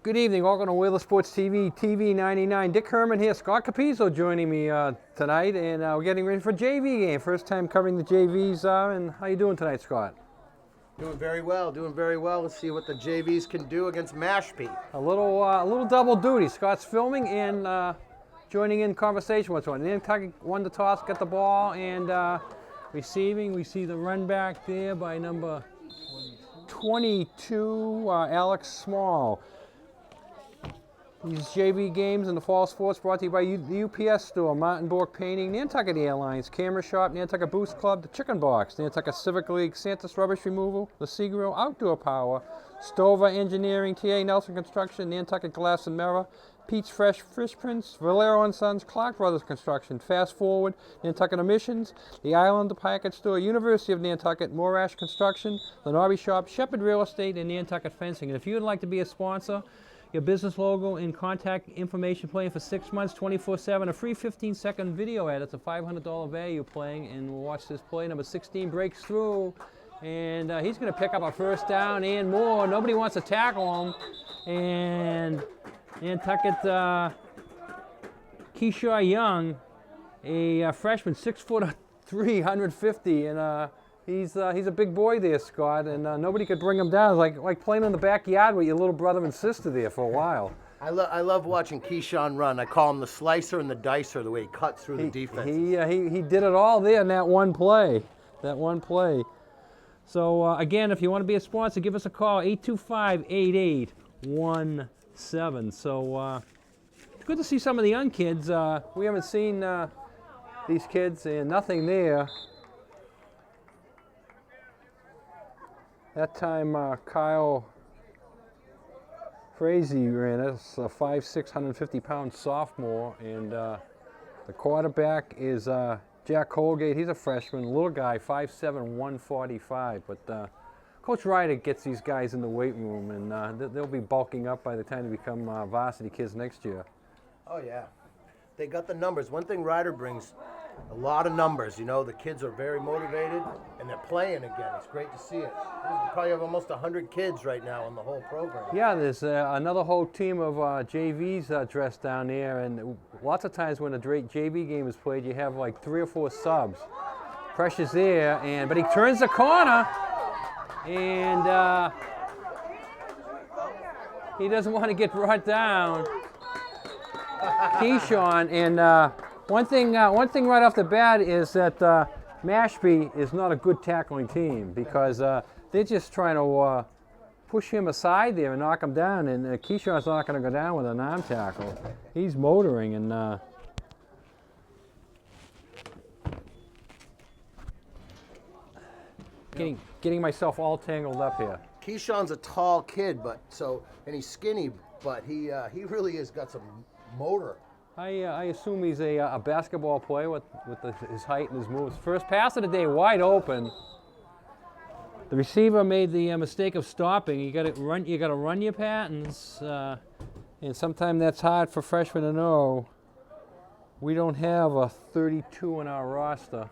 Good evening, welcome to Wheeler Sports TV, TV 99. Dick Herman here, Scott Capizzo joining me tonight, and we're getting ready for a JV game. First time covering the JVs, and how you doing tonight, Scott? Doing very well, doing very well. Let's see what the JVs can do against Mashpee. A little double duty. Scott's filming and joining in conversation with one. Nantucket won the toss, got the ball, and receiving. We see the run back there by number 22, Alex Small. These JV games in the fall sports brought to you by the UPS Store, Martin Bork Painting, Nantucket Airlines, Camera Shop, Nantucket Boost Club, the Chicken Box, Nantucket Civic League, Santa's Rubbish Removal, the Sea Grill, Outdoor Power, Stover Engineering, TA Nelson Construction, Nantucket Glass and Mirror, Pete's Fresh Fish Prints, Valero & Sons, Clark Brothers Construction, Fast Forward, Nantucket Emissions, the Islander Packet Store, University of Nantucket, Morash Construction, the Norby Shop, Shepherd Real Estate, and Nantucket Fencing. And if you would like to be a sponsor, your business logo and contact information playing for 6 months, 24/7, a free 15-second video ad. It's a $500 value playing, and we'll watch this play. Number 16 breaks through, and he's going to pick up a first down and more. Nobody wants to tackle him, and Nantucket Keyshaw Young, a freshman, 6'3", 150, and he's a big boy there, Scott, and nobody could bring him down. It's like playing in the backyard with your little brother and sister there for a while. I love watching Keyshawn run. I call him the slicer and the dicer, the way he cuts through the defense. He did it all there in that one play. So, again, if you want to be a sponsor, give us a call, 825-8817. So, it's good to see some of the young kids. We haven't seen these kids, and nothing there. That time, Kyle Frazee ran it. It's a 5'6", 150-pound sophomore, and the quarterback is Jack Colgate. He's a freshman, little guy, 5'7", 145. But Coach Ryder gets these guys in the weight room, and they'll be bulking up by the time they become varsity kids next year. Oh, yeah. They got the numbers. One thing Ryder brings, a lot of numbers. You know, the kids are very motivated, and they're playing again. It's great to see it. We probably have almost 100 kids right now in the whole program. Yeah, there's another whole team of JVs dressed down there, and lots of times when a JV game is played, you have like 3 or 4 subs. Pressure's there, but he turns the corner, and he doesn't want to get brought down. Keyshawn, and one thing right off the bat is that Mashpee is not a good tackling team, because they're just trying to push him aside there and knock him down, and Keyshawn's not going to go down with an arm tackle. He's motoring, and getting myself all tangled up here. Keyshawn's a tall kid, and he's skinny, but he really has got some motor. I assume he's a basketball player with his height and his moves. First pass of the day, wide open. The receiver made the mistake of stopping. You got to run your patterns, and sometimes that's hard for freshmen to know. We don't have a 32 in our roster.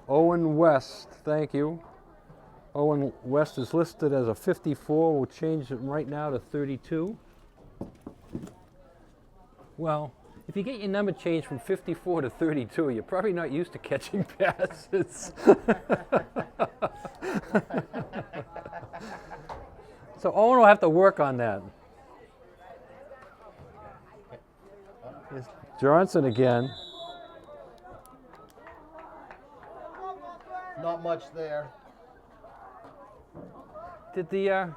Owen West, thank you. Owen West is listed as a 54. We'll change it right now to 32. Well, if you get your number changed from 54 to 32, you're probably not used to catching passes. So Owen will have to work on that. Here's Johnson again. Not much there. Did the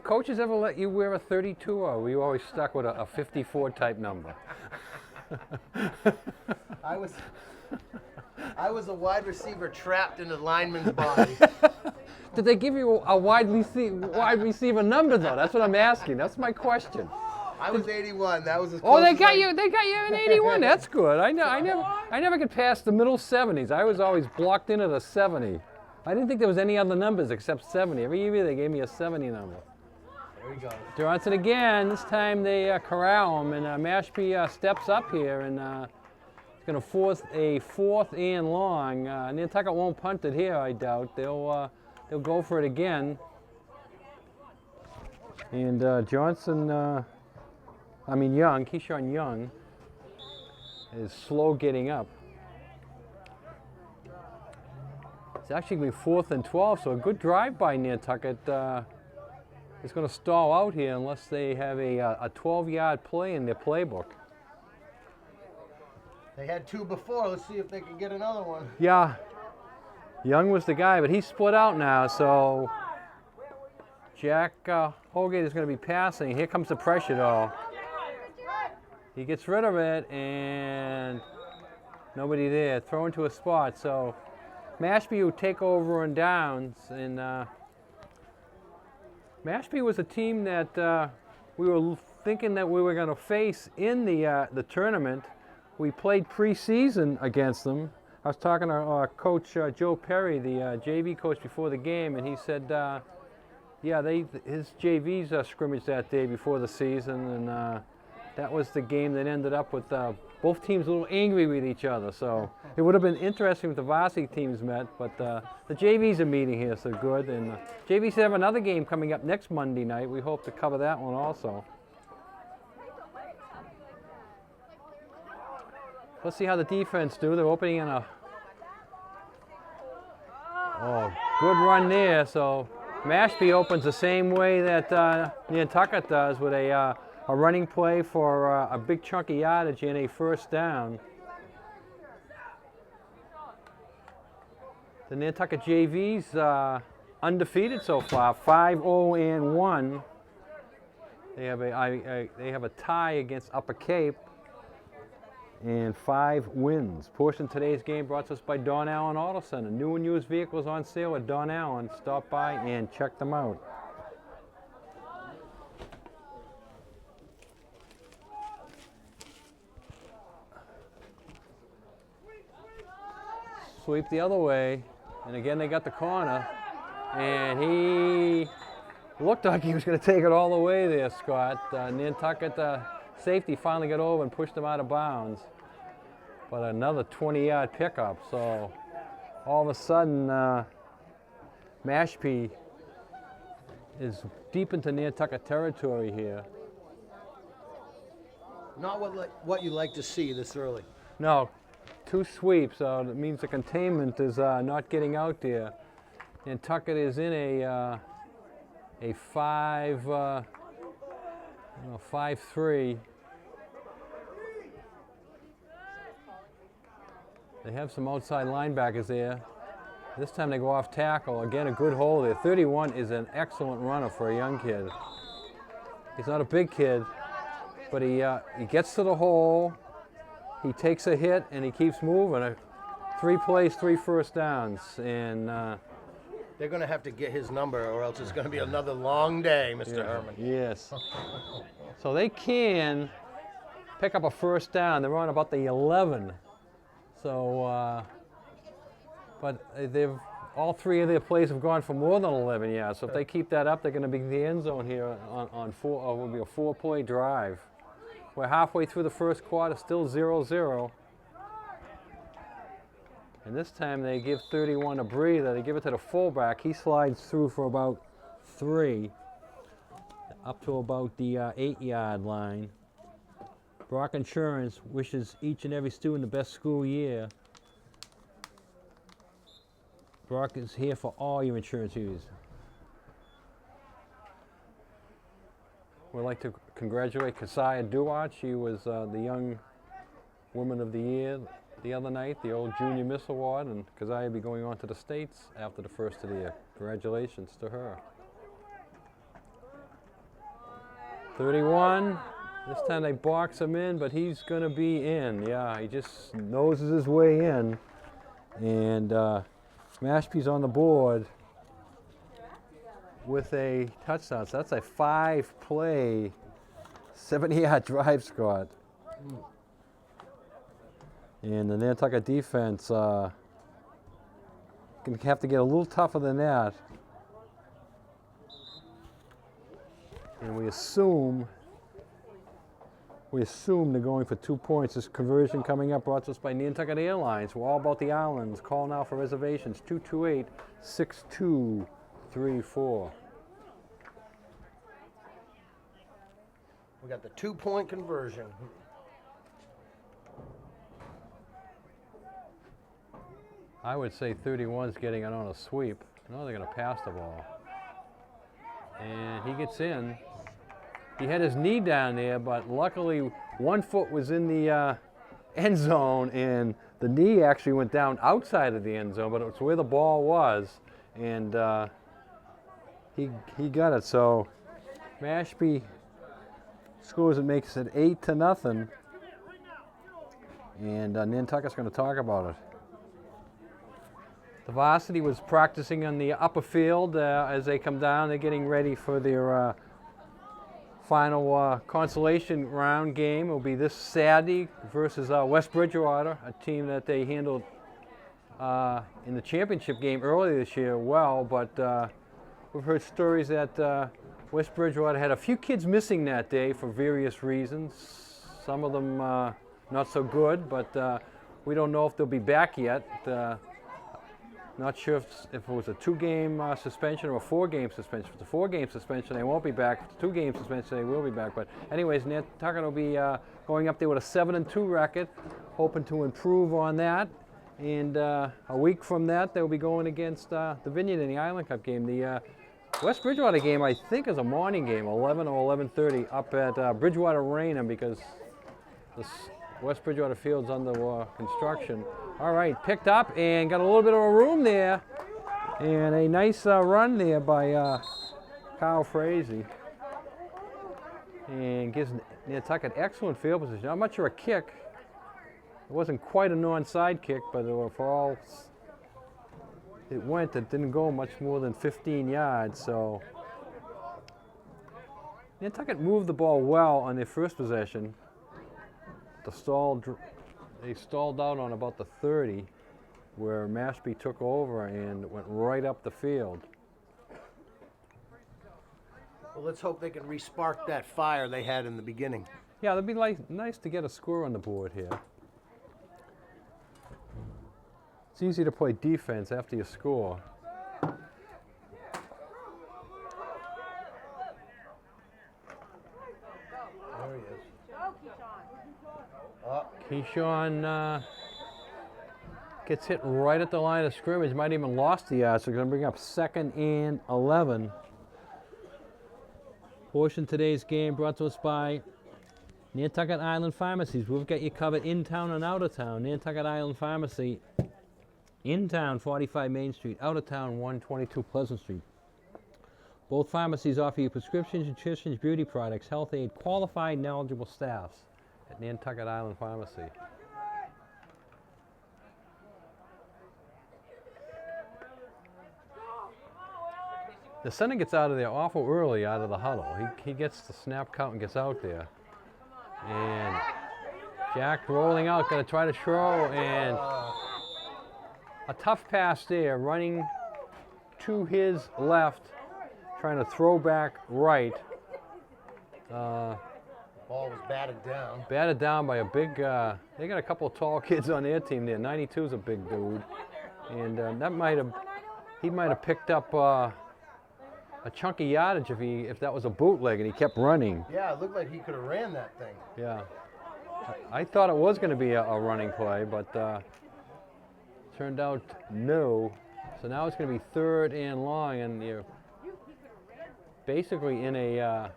coaches ever let you wear a 32, or were you always stuck with a 54 type number? I was a wide receiver trapped in a lineman's body. Did they give you a wide receiver number though? That's what I'm asking. That's my question. I was 81. That was as Oh, close they as got you. They got you in 81. That's good. I never could pass the middle 70s. I was always blocked in at a 70. I didn't think there was any other numbers except 70. Every year they gave me a 70 number. There we go. Johnson again. This time they corral him, and Mashpee steps up here, and it's going to force a 4th and long. Nantucket won't punt it here, I doubt. They'll go for it again. And Keyshawn Young is slow getting up. It's actually going to be 4th and 12, so a good drive by Nantucket is going to stall out here unless they have a 12-yard play in their playbook. They had 2 before. Let's see if they can get another one. Yeah, Young was the guy, but he's split out now, so Jack Holgate is going to be passing. Here comes the pressure, though. He gets rid of it, and nobody there. Throw into a spot, so Mashpee will take over on downs. And Mashpee was a team that we were thinking that we were going to face in the tournament. We played preseason against them. I was talking to Coach Joe Perry, the JV coach, before the game, and he said, yeah, his JVs scrimmaged that day before the season, and that was the game that ended up with both teams a little angry with each other. So it would have been interesting if the varsity teams met, but the JVs are meeting here, so good. And JVs have another game coming up next Monday night. We hope to cover that one also. Let's see how the defense do. They're opening in a good run there. So Mashpee opens the same way that Nantucket does, with a running play for a big chunk of yardage and a first down. The Nantucket JVs undefeated so far, 5-0-1. They have a tie against Upper Cape, and 5 wins. Portion of today's game brought to us by Don Allen Auto Center. New and used vehicles on sale at Don Allen. Stop by and check them out. Sweep the other way, and again they got the corner, and he looked like he was going to take it all the way there, Scott. Nantucket safety finally got over and pushed him out of bounds. But another 20-yard pickup. So all of a sudden, Mashpee is deep into Nantucket territory here. Not what you like to see this early. No, 2 sweeps. So that means the containment is not getting out there. Nantucket is in a 5-3. They have some outside linebackers there. This time they go off tackle. Again, a good hole there. 31 is an excellent runner for a young kid. He's not a big kid, but he gets to the hole, he takes a hit, and he keeps moving. 3 plays, 3 first downs. And they're going to have to get his number, or else it's going to be another long day, Mr. Herman. Yes. So they can pick up a first down. They're on about the 11. So, but all 3 of their plays have gone for more than 11 yards. So if they keep that up, they're going to be in the end zone here on 4. Will be a 4-play drive. We're halfway through the first quarter, still 0-0. And this time they give 31 a breather. They give it to the fullback. He slides through for about 3, up to about the 8-yard line. Brock Insurance wishes each and every student the best school year. Brock is here for all your insurance needs. We'd like to congratulate Keziah Duart. She was the Young Woman of the Year the other night, the old Junior Miss Award, and Keziah will be going on to the States after the first of the year. Congratulations to her. 31. This time they box him in, but he's going to be in. Yeah, he just noses his way in. And Mashpee's on the board with a touchdown. So that's a 5-play, 70-yard drive, Scott. And the Nantucket defense going to have to get a little tougher than that. And we assume they're going for 2 points. This conversion coming up brought to us by Nantucket Airlines. We're all about the islands. Call now for reservations, 228-6234. We got the 2-point conversion. I would say 31's getting it on a sweep. No, they're going to pass the ball. And he gets in. He had his knee down there, but luckily 1 foot was in the end zone, and the knee actually went down outside of the end zone, but it's where the ball was, and he got it. So Mashpee scores and makes it 8-0, and Nantucket's going to talk about it. The varsity was practicing on the upper field as they come down. They're getting ready for their final consolation round game. It will be this Saturday versus West Bridgewater, a team that they handled in the championship game earlier this year well, but we've heard stories that West Bridgewater had a few kids missing that day for various reasons. Some of them not so good, but we don't know if they'll be back yet. Not sure if it was a 2-game suspension or a 4-game suspension. If it's a 4-game suspension, they won't be back. If it's a 2-game suspension, they will be back. But anyways, Nantucket will be going up there with a 7-2 record, hoping to improve on that. And a week from that, they'll be going against the Vineyard in the Island Cup game. The West Bridgewater game, I think, is a morning game, 11 or 11:30, up at Bridgewater Arena, because this West Bridgewater field's under construction. All right, picked up and got a little bit of a room there, and a nice run there by Kyle Frazee, and gives Nantucket excellent field position. Not much of a kick. It wasn't quite a non-side kick, but for all it went, it didn't go much more than 15 yards. So Nantucket moved the ball well on their first possession. They stalled out on about the 30, where Mashpee took over and went right up the field. Well, let's hope they can re-spark that fire they had in the beginning. Yeah, it'd be nice to get a score on the board here. It's easy to play defense after you score. There he is. Keyshawn gets hit right at the line of scrimmage. Might even lost the yard, so we're going to bring up 2nd and 11. Portion of today's game brought to us by Nantucket Island Pharmacies. We've got you covered in town and out of town. Nantucket Island Pharmacy, in town 45 Main Street, out of town 122 Pleasant Street. Both pharmacies offer you prescriptions, nutrition, beauty products, health aid, qualified, knowledgeable staffs at Nantucket Island Pharmacy. The center gets out of there awful early out of the huddle. He gets the snap count and gets out there. And Jack rolling out, going to try to throw, and a tough pass there, running to his left, trying to throw back right. Ball was batted down. Batted down by a big, they got a couple of tall kids on their team there. 92 is a big dude. And he might have picked up a chunky yardage if that was a bootleg and he kept running. Yeah, it looked like he could have ran that thing. Yeah. I thought it was going to be a running play, but turned out no. So now it's going to be 3rd and long, and you're basically in a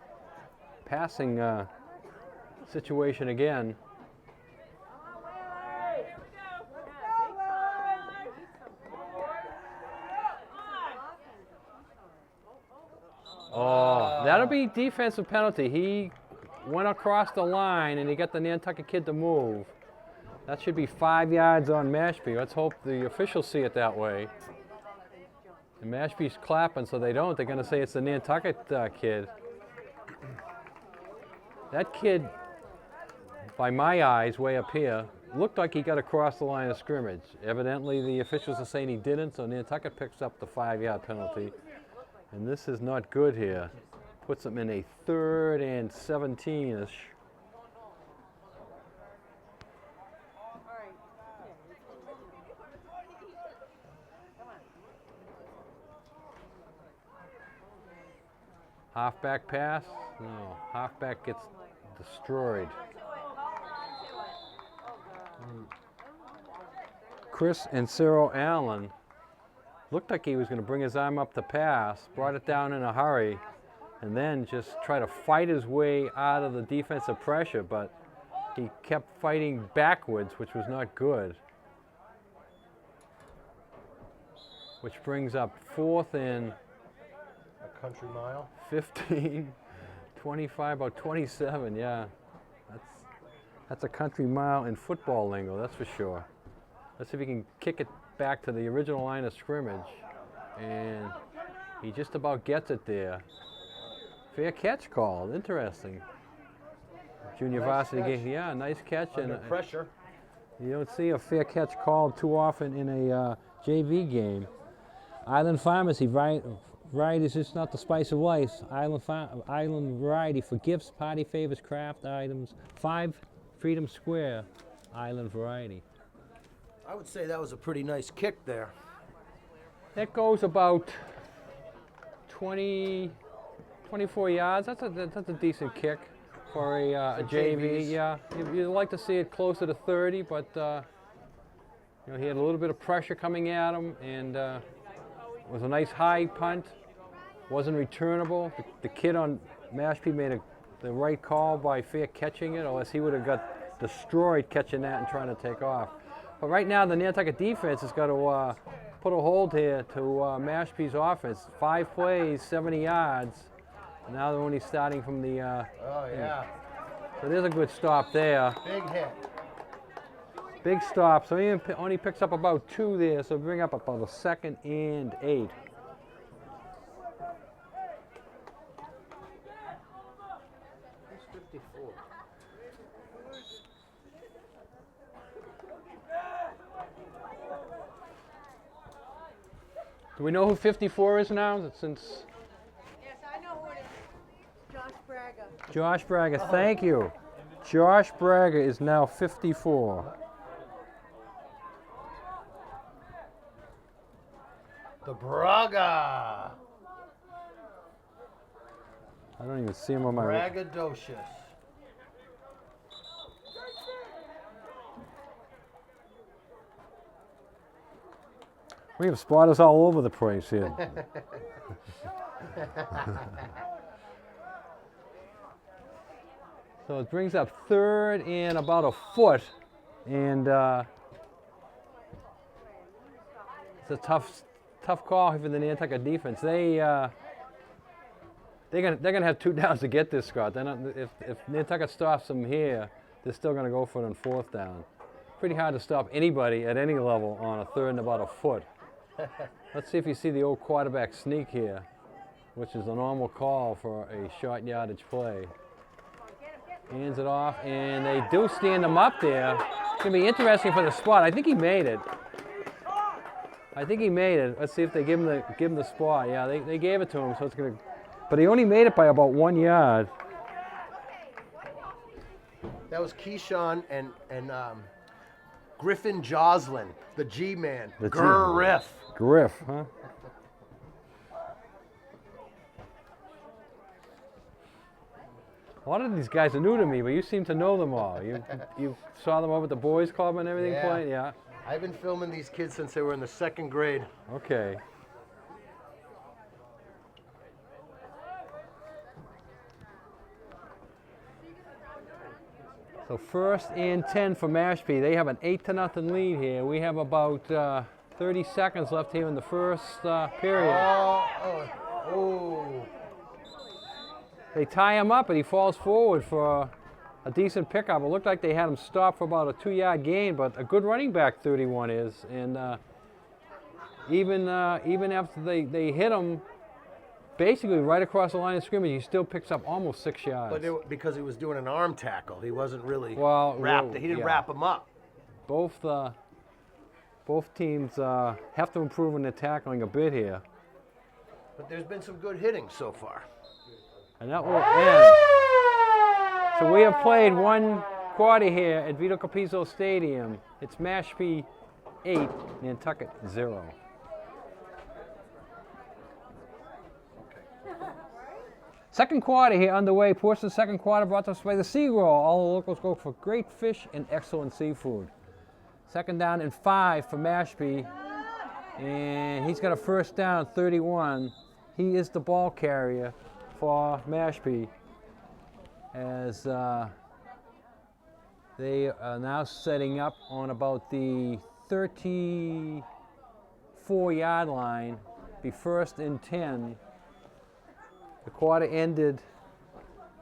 passing situation again. Oh, that'll be defensive penalty. He went across the line and he got the Nantucket kid to move. That should be 5 yards on Mashpee. Let's hope the officials see it that way. And Mashpee's clapping, so they don't. They're going to say it's the Nantucket kid. That kid, by my eyes, way up here, looked like he got across the line of scrimmage. Evidently, the officials are saying he didn't, so Nantucket picks up the 5-yard penalty. And this is not good here. Puts them in a 3rd and 17-ish. Halfback pass? No. Halfback gets destroyed. Chris and Cyril Allen looked like he was going to bring his arm up to pass, brought it down in a hurry, and then just try to fight his way out of the defensive pressure, but he kept fighting backwards, which was not good. Which brings up 4th and A country mile. 15, 25, about 27, yeah. That's a country mile in football lingo, that's for sure. Let's see if he can kick it back to the original line of scrimmage. And he just about gets it there. Fair catch called, interesting. Junior Nice varsity catch. game, yeah, nice catch. Under And pressure. you don't see a fair catch called too often in a JV game. Island Pharmacy, variety is just not the spice of life. Island variety for gifts, party favors, craft items. 5 Freedom Square, Island variety. I would say that was a pretty nice kick there. That goes about 20, 24 yards. That's a decent kick for a JV. JVs. Yeah, you'd like to see it closer to 30, but you know, he had a little bit of pressure coming at him, and it was a nice high punt. Wasn't returnable. The kid on Mashpee made the right call by fair catching it, or else he would have got destroyed catching that and trying to take off. But right now, the Nantucket defense has got to put a hold here to Mashpee's offense. 5 plays, 70 yards. Now they're only starting from the. Oh, yeah. So there's a good stop there. Big hit. Big stop. So he only picks up about 2 there. So bring up about a 2nd and 8. He's 54. Do we know who 54 is now? Since Yes, I know who it is. Josh Braga. Josh Braga, thank you. Josh Braga is now 54. The Braga. I don't even see him on my. Bragadocious. We have spotters all over the place here. So it brings up 3rd and about a foot, and it's a tough call for the Nantucket defense. They're gonna have 2 downs to get this, Scott. They're not, if Nantucket stops them here, they're still gonna go for it on 4th down. Pretty hard to stop anybody at any level on a 3rd and about a foot. Let's see if you see the old quarterback sneak here, which is a normal call for a short yardage play. Hands it off, and they do stand him up there. It's gonna be interesting for the spot. I think he made it. Let's see if they give him the spot. Yeah, they gave it to him, so it's gonna. But he only made it by about 1 yard. That was Keyshawn and Griffin Joslin, the G-man. The G- Griff. Griff, huh? A lot of these guys are new to me, but you seem to know them all. You saw them over at the boys' club and everything Yeah. playing? Yeah. I've been filming these kids since they were in the 2nd grade. Okay. So 1st and 10 for Mashpee. They have an 8-0 lead here. We have about 30 seconds left here in the first period. Oh. They tie him up and he falls forward for a decent pickup. It looked like they had him stopped for about a 2-yard gain, but a good running back 31 is. And even after they hit him basically right across the line of scrimmage, he still picks up almost 6 yards. But because he was doing an arm tackle, he wasn't really Well, wrapped. He didn't yeah. wrap him up. Both teams have to improve in their tackling a bit here. But there's been some good hitting so far. And that will end. So we have played 1 quarter here at Vito Capizzo Stadium. It's Mashpee 8, Nantucket 0. Second quarter here underway. Portion second quarter brought to us by the Sea Roll. All the locals go for great fish and excellent seafood. Second down and 5 for Mashpee. And he's got a first down, 31. He is the ball carrier for Mashpee as they are now setting up on about the 34-yard line. Be first and 10. The quarter ended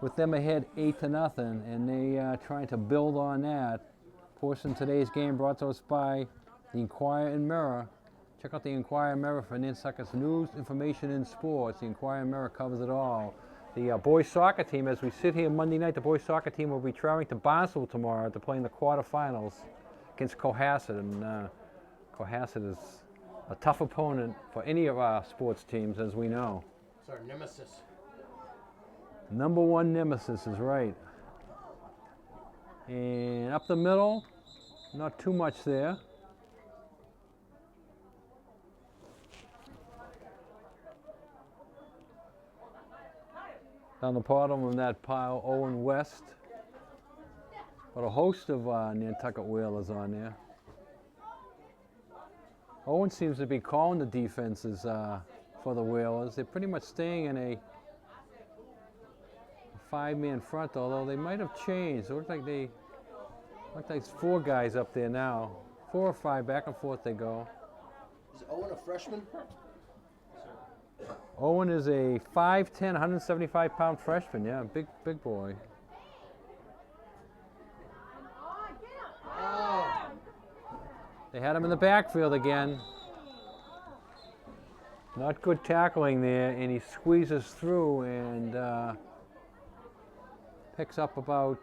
with them ahead 8-0, and they are trying to build on that. Portion of today's game brought to us by the Inquirer and Mirror. Check out the Inquirer and Mirror for Nantucket's news, information, and sports. The Inquirer and Mirror covers it all. The boys soccer team, as we sit here Monday night, the boys soccer team will be traveling to Barnstable tomorrow to play in the quarterfinals against Cohasset, and Cohasset is a tough opponent for any of our sports teams, as we know. It's our nemesis. Number one nemesis is right. And up the middle, not too much there. Down the bottom of that pile, Owen West. But a host of Nantucket whalers on there. Owen seems to be calling the defenses for the whalers. They're pretty much staying in a 5-man front, although they might have changed. It looks like it's 4 guys up there now. 4 or 5, back and forth they go. Is Owen a freshman? Owen is a 5'10", 175-pound freshman. Yeah, big boy. Oh. They had him in the backfield again. Not good tackling there, and he squeezes through and picks up about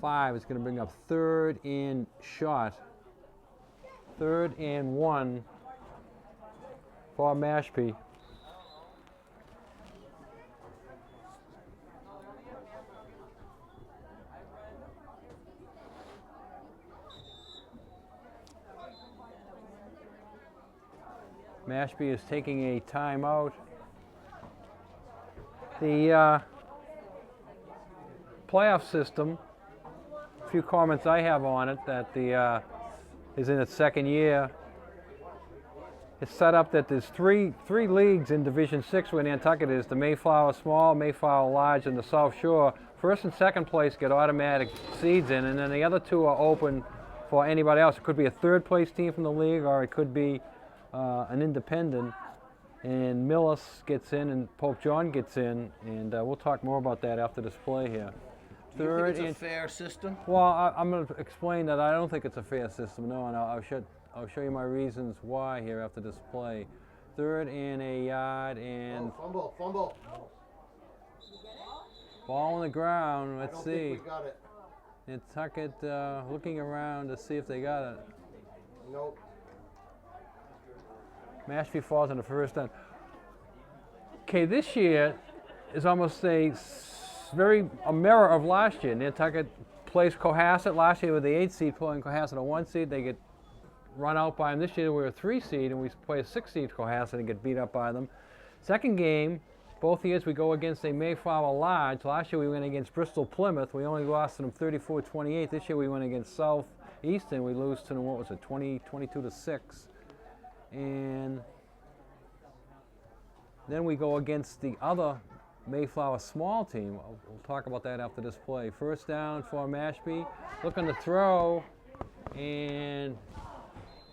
5. It's going to bring up 3rd and shot. 3rd and 1 for Mashpee. Mashpee is taking a timeout. The playoff system, a few comments I have on it, that the is in its second year. It's set up that there's three leagues in Division 6 where Nantucket is, the Mayflower Small, Mayflower Large, and the South Shore. First and second place get automatic seeds in, and then the other 2 are open for anybody else. It could be a 3rd place team from the league, or it could be an independent. And Millis gets in, and Pope John gets in, and we'll talk more about that after this play here. Do you think it's a fair system? Well, I'm going to explain that I don't think it's a fair system, no, and I'll show you my reasons why here after this play. 3rd and a yard, and Fumble. ball on the ground. Let's I don't see. think we got it. Nantucket looking around to see if they got it. Nope. Mashpee falls on the first down. Okay, this year is almost a mirror of last year. Nantucket plays Cohasset last year with the 8 seed playing Cohasset a 1 seed. They get run out by them. This year we're a 3 seed, and we play a 6 seed Cohasset and get beat up by them. Second game, both years we go against a Mayflower Large. Last year we went against Bristol Plymouth. We only lost to them 34-28. This year we went against Southeastern. We lose to them, 22-6. And then we go against the other Mayflower Small team. We'll talk about that after this play. First down for Mashpee. Looking to throw, and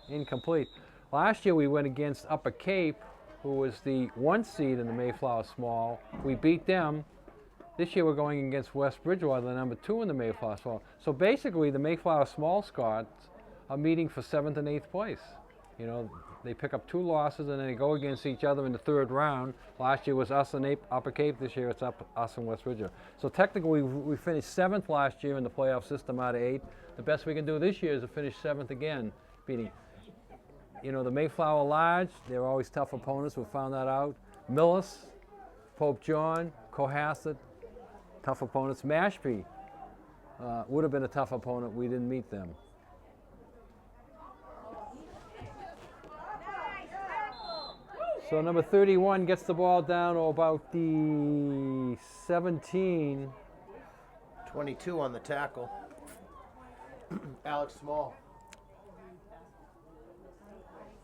incomplete. Last year we went against Upper Cape, who was the 1 seed in the Mayflower Small. We beat them. This year we're going against West Bridgewater, the number 2 in the Mayflower Small. So basically the Mayflower Small Scots are meeting for 7th and 8th place. You know, they pick up 2 losses and then they go against each other in the 3rd round. Last year was us and Upper Cape. This year it's us and West Bridgewater. So technically we finished 7th last year in the playoff system out of 8. The best we can do this year is to finish 7th again, beating, you know, the Mayflower Large. They're always tough opponents. We found that out. Millis, Pope John, Cohasset, tough opponents. Mashpee would have been a tough opponent. We didn't meet them. So number 31 gets the ball down to about the 17. 22 on the tackle. Alex Small.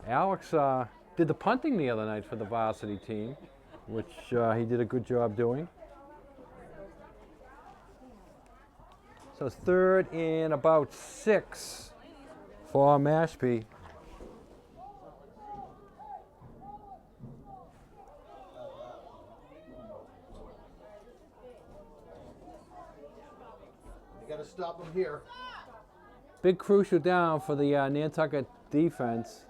Alex did the punting the other night for the varsity team, which he did a good job doing. So it's 3rd and about 6 for Mashpee. You got to stop them here. Big crucial down for the Nantucket defense.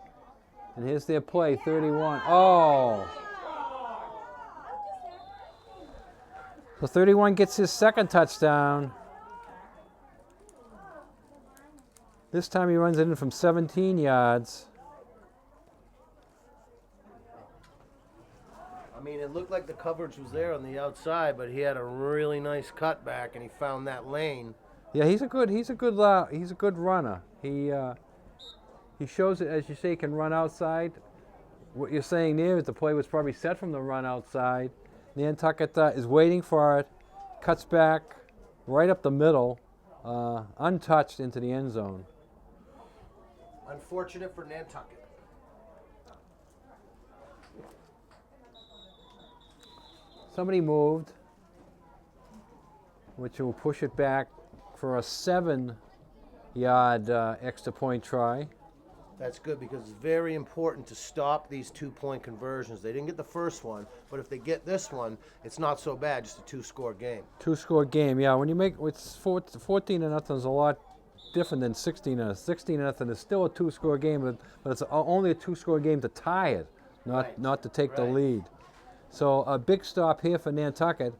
And here's their play, 31. Oh! So 31 gets his second touchdown. This time he runs it in from 17 yards. I mean, it looked like the coverage was there on the outside, but he had a really nice cutback, and he found that lane. Yeah, he's a good runner. He shows it, as you say, can run outside. What you're saying there is the play was probably set from the run outside. Nantucket is waiting for it, cuts back right up the middle, untouched into the end zone. Unfortunate for Nantucket. Somebody moved, which will push it back for a 7-yard extra point try. That's good because it's very important to stop these 2-point conversions. They didn't get the first one, but if they get this one, it's not so bad, just a 2-score game. 2-score game, yeah. When you make it's 14-0 is a lot different than 16-0. 16-0 is still a 2-score game, but it's only a 2-score game to tie it, not to take the lead. So a big stop here for Nantucket.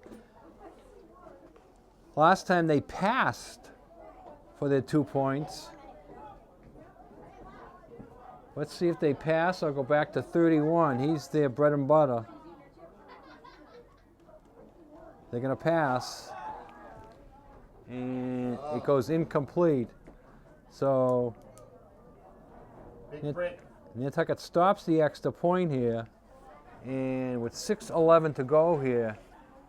Last time they passed for their 2 points. Let's see if they pass. I'll go back to 31. He's their bread and butter. They're going to pass. And it goes incomplete. So Nantucket stops the extra point here. And with 6:11 to go here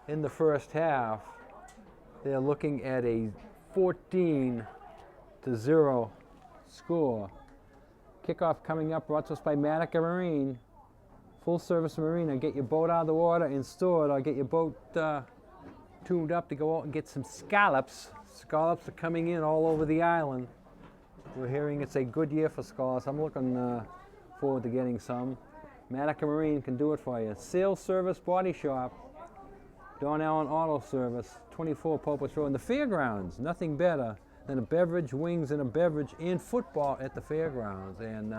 in the first half, they're looking at a 14-0 score. Kickoff coming up, brought to us by Nantucket Marine. Full service marina. Get your boat out of the water and store it, or get your boat tuned up to go out and get some scallops. Scallops are coming in all over the island. We're hearing it's a good year for scallops. I'm looking forward to getting some. Nantucket Marine can do it for you. Sales Service Body Shop. Don Allen Auto Service, 24 Popus Road. And the fairgrounds, nothing better than a beverage, wings, and a beverage, and football at the fairgrounds. And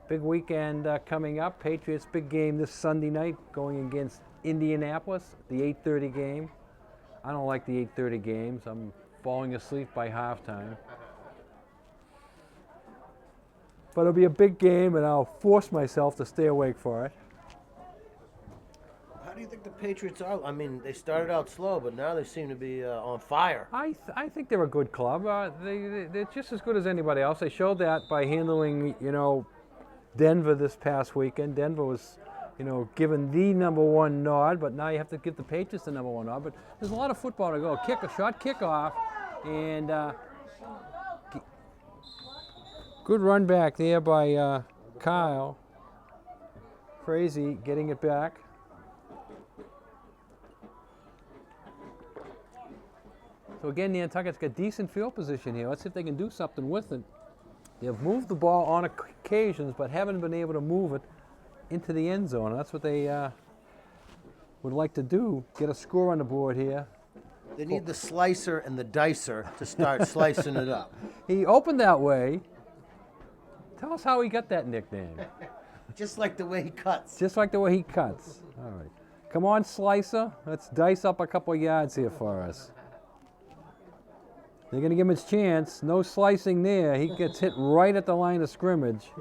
big weekend coming up. Patriots big game this Sunday night going against Indianapolis, the 8:30 game. I don't like the 8:30 games. I'm falling asleep by halftime. But it'll be a big game, and I'll force myself to stay awake for it. How do you think the Patriots are? I mean, they started out slow, but now they seem to be on fire. I think they're a good club. They're just as good as anybody else. They showed that by handling, Denver this past weekend. Denver was, given the #1 nod, but now you have to give the Patriots the #1 nod. But there's a lot of football to go. Short kickoff, and good run back there by Kyle. Crazy getting it back. So again, Nantucket's got decent field position here. Let's see if they can do something with it. They've moved the ball on occasions, but haven't been able to move it into the end zone. That's what they would like to do, get a score on the board here. They need the slicer and the dicer to start slicing it up. He opened that way. Tell us how he got that nickname. Just like the way he cuts. Just like the way he cuts. All right. Come on, Slicer. Let's dice up a couple yards here for us. They're going to give him his chance. No slicing there. He gets hit right at the line of scrimmage.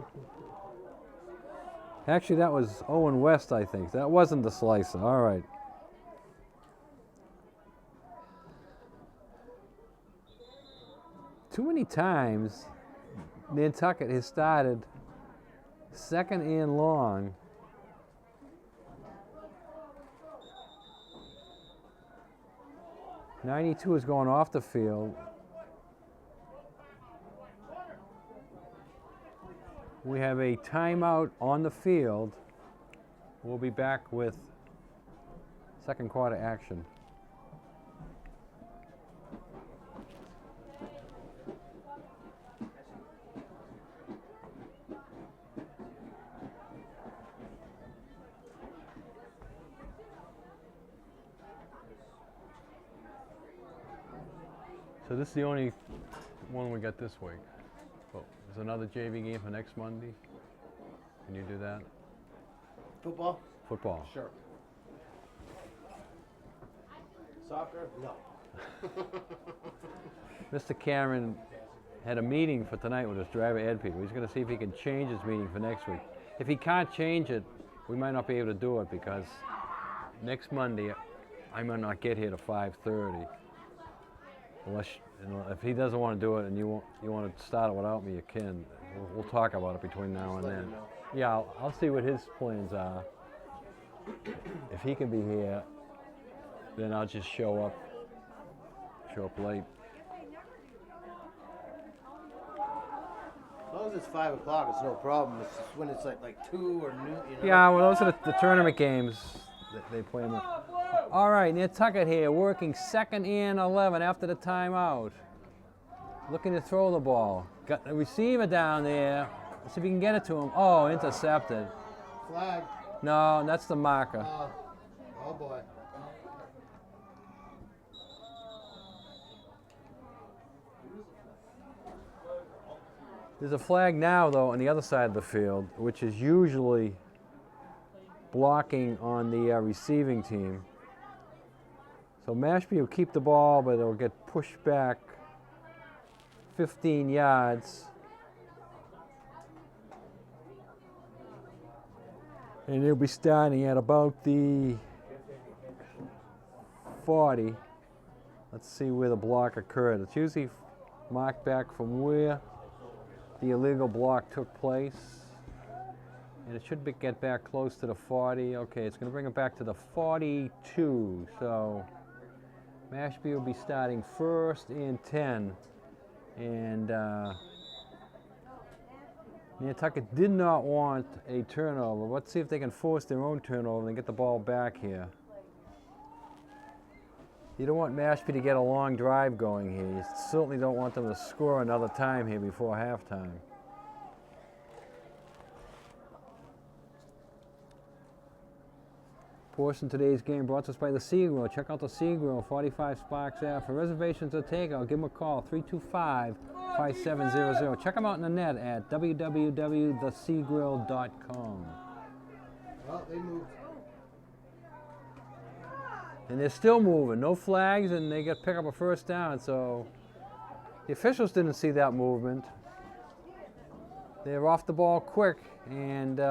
Actually, that was Owen West, I think. That wasn't the Slicer. All right. Too many times Nantucket has started 2nd and long 92 is going off the field. We have a timeout on the field. We'll be back with second quarter action. So this is the only one we got this week. Oh, there's another JV game for next Monday. Can you do that? Football? Football. Sure. Soccer? No. Mr. Cameron had a meeting for tonight with his driver ed people. He's going to see if he can change his meeting for next week. If he can't change it, we might not be able to do it because next Monday I might not get here to 5:30. Unless, if he doesn't want to do it and you want to start it without me, you can. We'll talk about it between now and then. Yeah, I'll see what his plans are. If he can be here, then I'll just show up late. As long as it's 5 o'clock, it's no problem. It's just when it's like 2 or noon, you know? Yeah, well, those are the tournament games that they play in. All right, Nantucket here, working 2nd and 11 after the timeout. Looking to throw the ball. Got the receiver down there. Let's see if we can get it to him. Oh, intercepted. Flag. No, that's the marker. Oh boy. There's a flag now, though, on the other side of the field, which is usually blocking on the receiving team. So Mashpee will keep the ball, but it'll get pushed back 15 yards. And they'll be starting at about the 40. Let's see where the block occurred. It's usually marked back from where the illegal block took place. And it should get back close to the 40. Okay, it's going to bring it back to the 42. So Mashpee will be starting 1st and 10. And Nantucket did not want a turnover. Let's see if they can force their own turnover and get the ball back here. You don't want Mashpee to get a long drive going here. You certainly don't want them to score another time here before halftime. Portion of today's game brought to us by the Sea Grill. Check out the Sea Grill, 45 Sparks Ave. For reservations or takeout, give them a call, 325-5700. Check them out on the net at www.theseagrill.com. Well, they moved. And they're still moving, no flags, and they pick up a first down. So the officials didn't see that movement. They're off the ball quick, and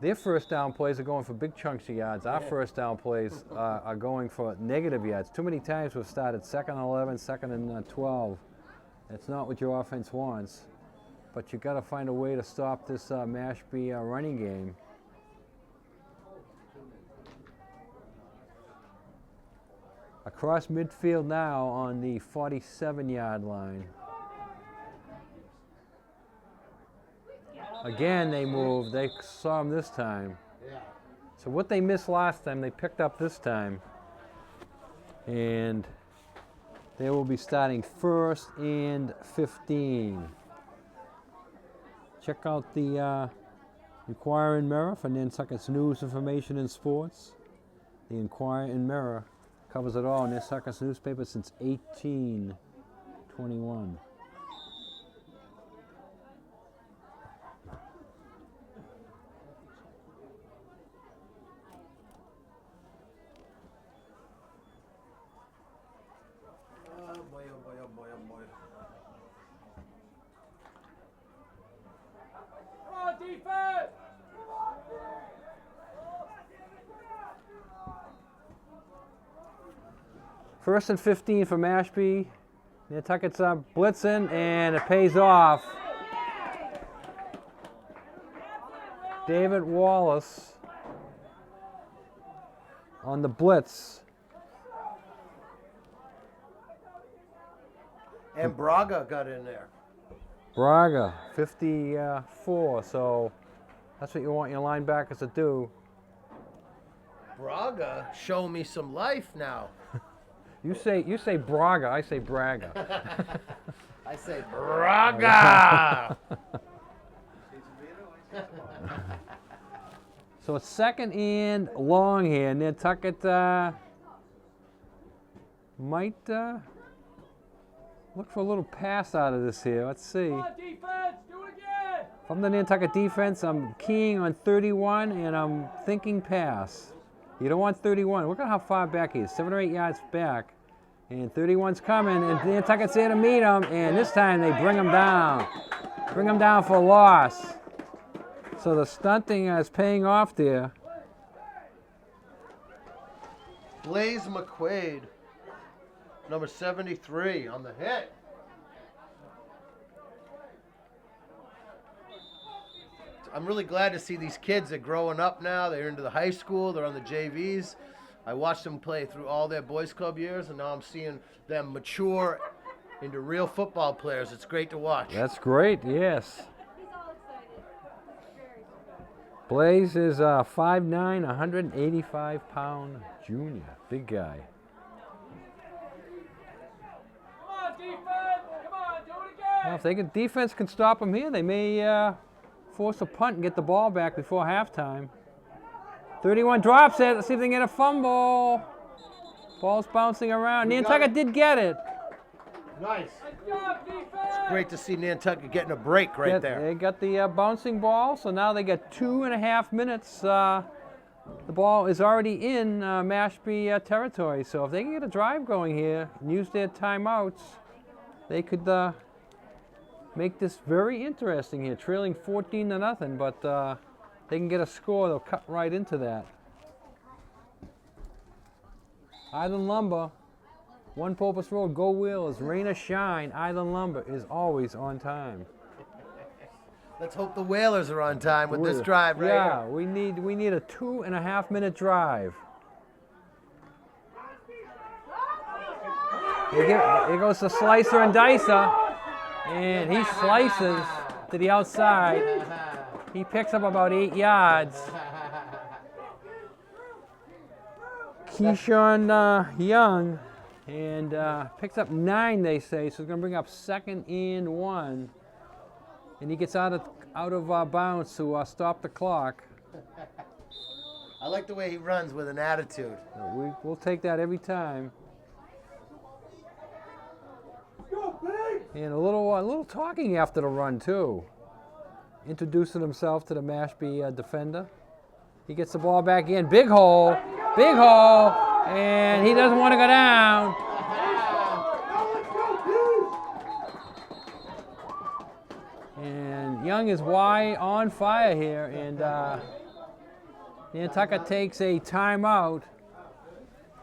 their first down plays are going for big chunks of yards. Our first down plays are going for negative yards. Too many times we've started 2nd and 11, 2nd and 12. That's not what your offense wants. But you've got to find a way to stop this Mashpee running game. Across midfield now on the 47-yard line. Again, they moved. They saw him this time. Yeah. So what they missed last time, they picked up this time. And they will be starting 1st and 15. Check out the Inquirer and Mirror for Nantucket's news, information, and sports. The Inquirer and Mirror covers it all in Nantucket's newspaper since 1821. Oh boy, oh boy, oh boy, oh boy. Come on, defense! 1st and 15 for Mashpee. Nantucket's blitzing, and it pays off. David Wallace on the blitz And Braga got in there. Braga, 54. So that's what you want your linebackers to do. Braga, show me some life now. You say Braga, I say Braga. I say Braga. So it's 2nd and long here. Nantucket might look for a little pass out of this here. Let's see. Come on, defense, do it again. From the Nantucket defense, I'm keying on 31 and I'm thinking pass. You don't want 31. Look at how far back he is, 7 or 8 yards back. And 31's coming, and Nantucket's there to meet him, and this time they bring him down. Bring him down for a loss. So the stunting is paying off there. Blaze McQuaid, number 73 on the hit. I'm really glad to see these kids. They're growing up now. They're into the high school. They're on the JVs. I watched them play through all their boys club years, and now I'm seeing them mature into real football players. It's great to watch. That's great, yes. Blaze is 5'9", 185-pound junior. Big guy. Come on, defense. Come on, do it again. Well, if they can, defense can stop him here, they may force a punt and get the ball back before halftime. 31 drops it. Let's see if they can get a fumble. Ball's bouncing around. Nantucket did get it. Nice. Good job, defense. It's great to see Nantucket getting a break right there. They got the bouncing ball, so now they get 2.5 minutes. The ball is already in Mashpee territory, so if they can get a drive going here and use their timeouts, they could make this very interesting here, trailing 14-0, but they can get a score, they'll cut right into that. Island Lumber, One Popus Road, go Wheels, rain or shine, Island Lumber is always on time. Let's hope the Whalers are on time with this drive right Yeah, here. we need a 2.5 minute drive. Here goes the slicer and dicer, and he slices to the outside. He picks up about 8 yards. Keyshawn Young, and picks up 9, they say, so he's going to bring up 2nd and 1. And he gets out of bounds to stop the clock. I like the way he runs with an attitude. We'll take that every time. And a little talking after the run too. Introducing himself to the Mashpee defender. He gets the ball back in. Big hole, and he doesn't want to go down. And Young is wide on fire here, and Nantucket takes a timeout.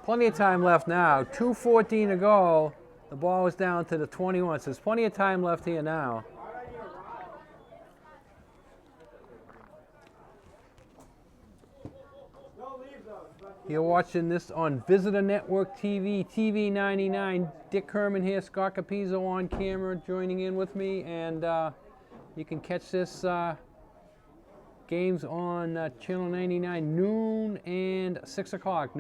Plenty of time left now. 2:14 to go. The ball is down to the 21, so there's plenty of time left here now. You're watching this on Visitor Network TV, TV 99. Dick Herman here, Scott Capizzo on camera joining in with me, and you can catch this games on Channel 99 noon and 6 o'clock.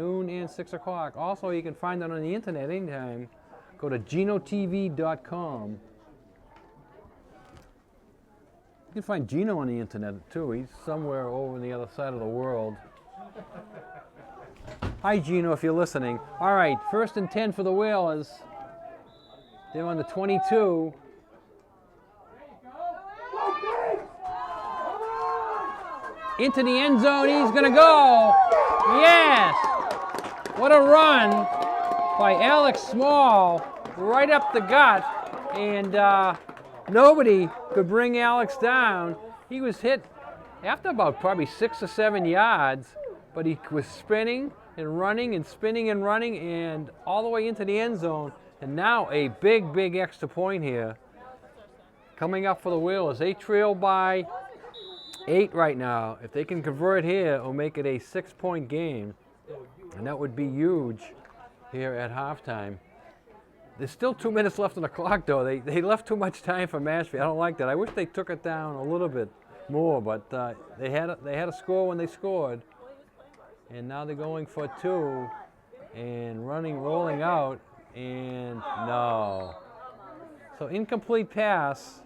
Also, you can find it on the internet anytime. Go to GinoTV.com. You can find Gino on the internet too. He's somewhere over on the other side of the world. Hi Gino, if you're listening. All right, 1st and 10 for the Whalers. They're on the 22. Into the end zone, he's gonna go. Yes! What a run by Alex Small, right up the gut, and nobody could bring Alex down. He was hit after about probably 6 or 7 yards, but he was spinning and running and spinning and running and all the way into the end zone. And now a big extra point here coming up for the Whalers. They trail by 8 right now. If they can convert here, it'll make it a 6-point game, and that would be huge here at halftime. There's still 2 minutes left on the clock, though. They left too much time for Mashpee. I don't like that. I wish they took it down a little bit more, but they had a score when they scored, and now they're going for 2, and rolling out, and no. So incomplete pass.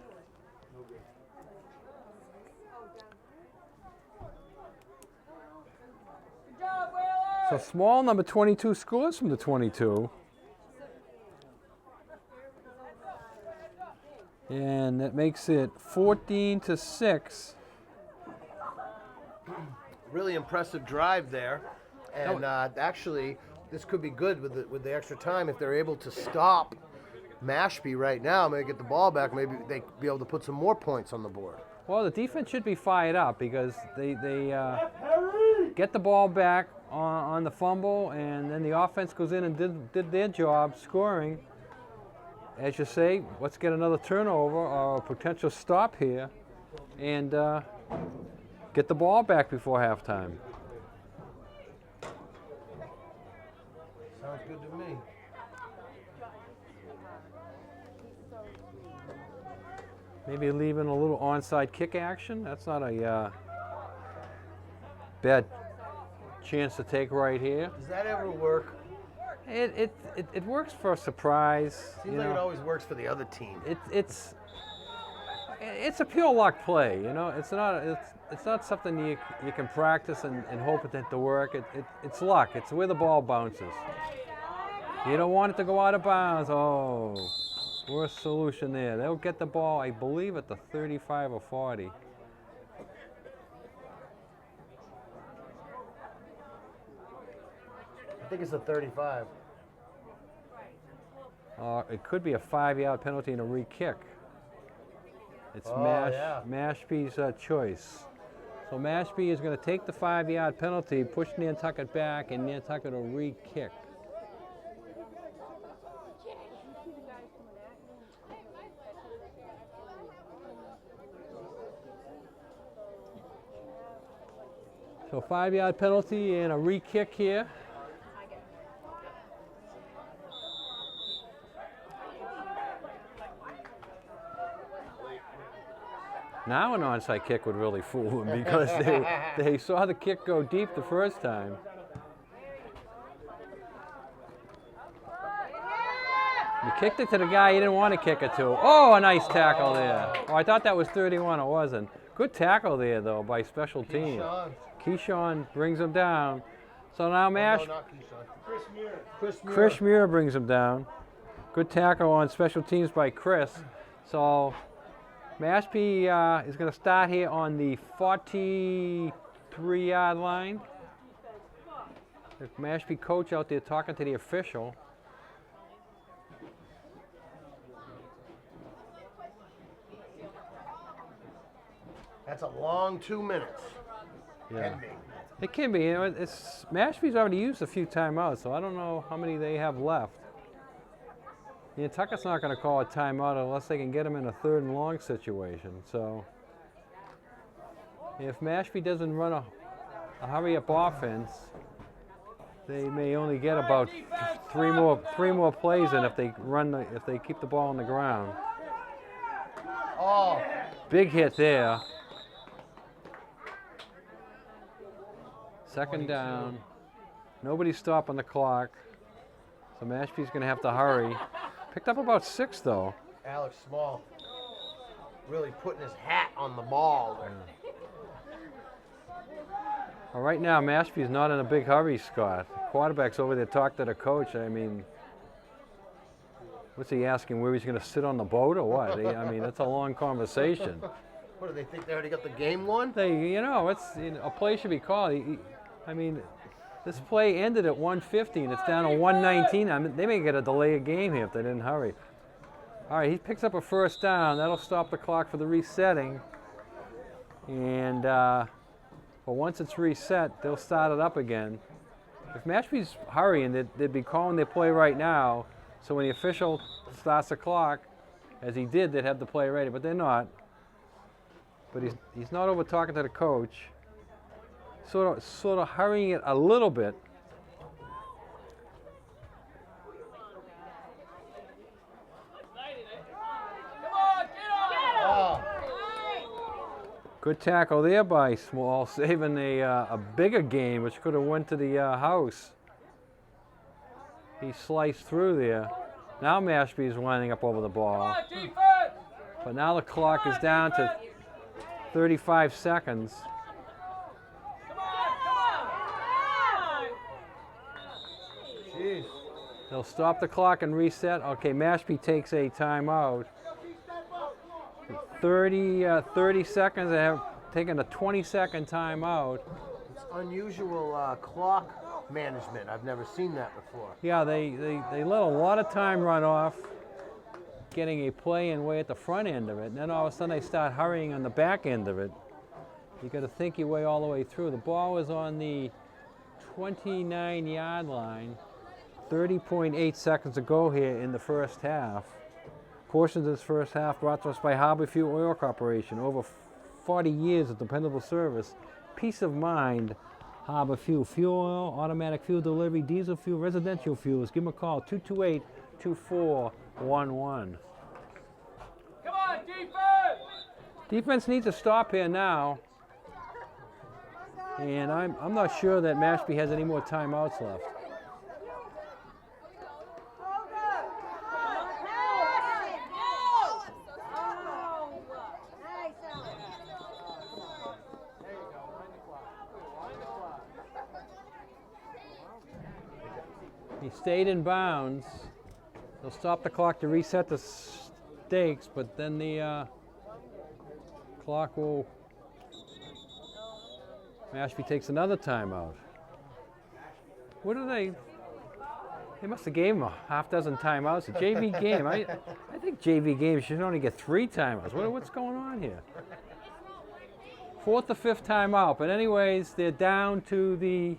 Good job, Wheeler! So Small, number 22, scores from the 22. And that makes it 14-6. Really impressive drive there, and actually this could be good with the extra time if they're able to stop Mashpee right now. Maybe get the ball back. Maybe they be able to put some more points on the board. Well, the defense should be fired up because they get the ball back on the fumble, and then the offense goes in and did their job scoring. As you say, let's get another turnover or a potential stop here, and get the ball back before halftime. Sounds good to me. Maybe leaving a little onside kick action. That's not a bad chance to take right here. Does that ever work? It works for a surprise. Seems like it always works for the other team. It's a pure luck play. You know, it's not something you can practice and hope it to work. It's luck. It's where the ball bounces. You don't want it to go out of bounds. Oh, worst solution there. They'll get the ball, I believe, at the 35 or 40. I think it's a 35. It could be a 5-yard penalty and a re-kick. It's Mashpee's choice. So Mashpee is going to take the 5-yard penalty, push Nantucket back, and Nantucket will re-kick. So 5-yard penalty and a re-kick here. Now an onside kick would really fool them because they saw the kick go deep the first time. You kicked it to the guy you didn't want to kick it to. Oh, a nice tackle there. Oh, I thought that was 31. It wasn't. Good tackle there, though, by special team. Keyshawn brings him down. So now No, not Keyshawn. Chris Muir brings him down. Good tackle on special teams by Chris. So Mashpee is going to start here on the 43-yard line. The Mashpee coach out there talking to the official. That's a long 2 minutes. Yeah. Can be. It can be. You know, Mashpee's already used a few timeouts, so I don't know how many they have left. Nantucket's not going to call a timeout unless they can get them in a 3rd and long situation. So if Mashpee doesn't run a hurry-up offense, they may only get about three more plays in if they keep the ball on the ground. Oh, Big hit there. 2nd down. Nobody's stopping the clock. So Mashpee's going to have to hurry. Picked up about 6, though. Alex Small really putting his hat on the ball there. Well, right now, Mashpee's not in a big hurry, Scott. The quarterback's over there talking to the coach. I mean, what's he asking, where he's going to sit on the boat or what? I mean, that's a long conversation. What, do they think they already got the game won? A play should be called. I mean, this play ended at 1:50 and it's down to 1:19. I mean, they may get a delay of game here if they didn't hurry. All right, he picks up a 1st down. That'll stop the clock for the resetting. And but once it's reset, they'll start it up again. If Mashpee's hurrying, they'd be calling their play right now. So when the official starts the clock, as he did, they'd have the play ready. But they're not. But he's not over talking to the coach. Sort of hurrying it a little bit. Good tackle there by Small, saving a bigger gain, which could have went to the house. He sliced through there. Now Mashpee's winding up over the Come ball. on, defense! But now the clock is down to 35 seconds. Come on! Jeez. They'll stop the clock and reset. Okay, Mashpee takes a timeout. 30 seconds. They have taken a 20-second timeout. It's unusual clock management. I've never seen that before. Yeah, they let a lot of time run off, getting a play in way at the front end of it, and then all of a sudden they start hurrying on the back end of it. You got to think your way all the way through. The ball is on the 29-yard line. 30.8 seconds to go here in the first half. Portions of this first half brought to us by Harbor Fuel Oil Corporation. Over 40 years of dependable service. Peace of mind. Harbor Fuel. Fuel oil, automatic fuel delivery, diesel fuel, residential fuels. Give them a call, 228-2411. Come on, defense! Defense needs to stop here now. And I'm not sure that Mashpee has any more timeouts left. He stayed in bounds. They'll stop the clock to reset the stakes, but then the clock will. Mashpee takes another timeout. What do they? They must have gave him a half dozen timeouts. A JV game. I think JV games should only get 3 timeouts. What's going on here? 4th or 5th timeout. But anyways, they're down to the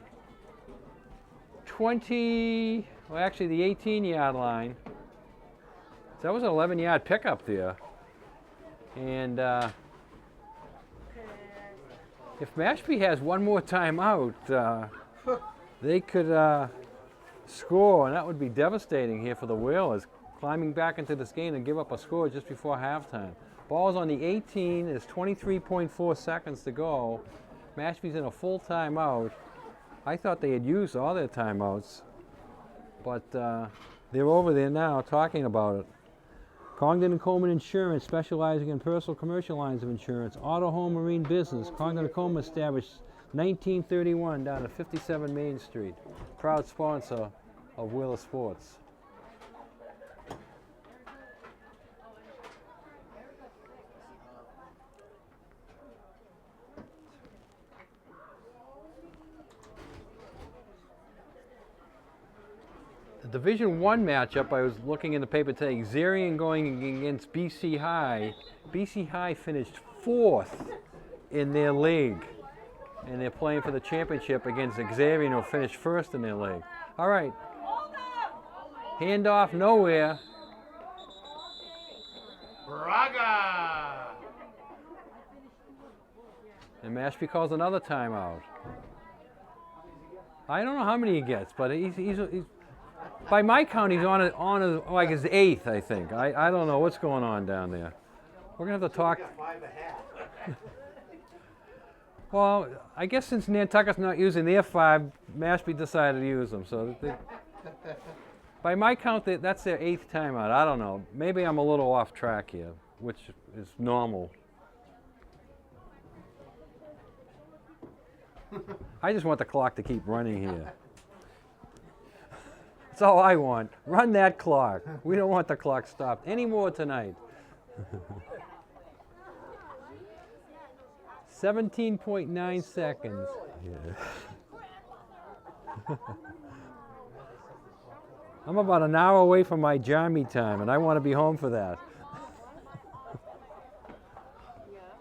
20, well actually the 18-yard line. So that was an 11-yard pickup there. And if Mashpee has one more timeout, they could score, and that would be devastating here for the Whalers, climbing back into this game and give up a score just before halftime. Ball's on the 18, there's 23.4 seconds to go. Mashpee's in a full timeout. I thought they had used all their timeouts, but they're over there now talking about it. Congdon and Coleman Insurance, specializing in personal commercial lines of insurance, auto, home, marine business. Congdon and Coleman established 1931 down at 57 Main Street. Proud sponsor of Wheeler Sports. The Division I matchup, I was looking in the paper today, Xerion going against BC High. BC High finished 4th in their league, and they're playing for the championship against Xerion, who finished 1st in their league. All right, handoff nowhere. Braga! And Mashpee calls another timeout. I don't know how many he gets, but he's by my count, he's on like his 8th, I think. I don't know what's going on down there. We're gonna have to talk. Well, I guess since Nantucket's not using their 5, Mashpee decided to use them. So by my count, that's their 8th timeout. I don't know. Maybe I'm a little off track here, which is normal. I just want the clock to keep running here. That's all I want. Run that clock. We don't want the clock stopped anymore tonight. 17.9 seconds. Yeah. I'm about an hour away from my Jammy time, and I want to be home for that.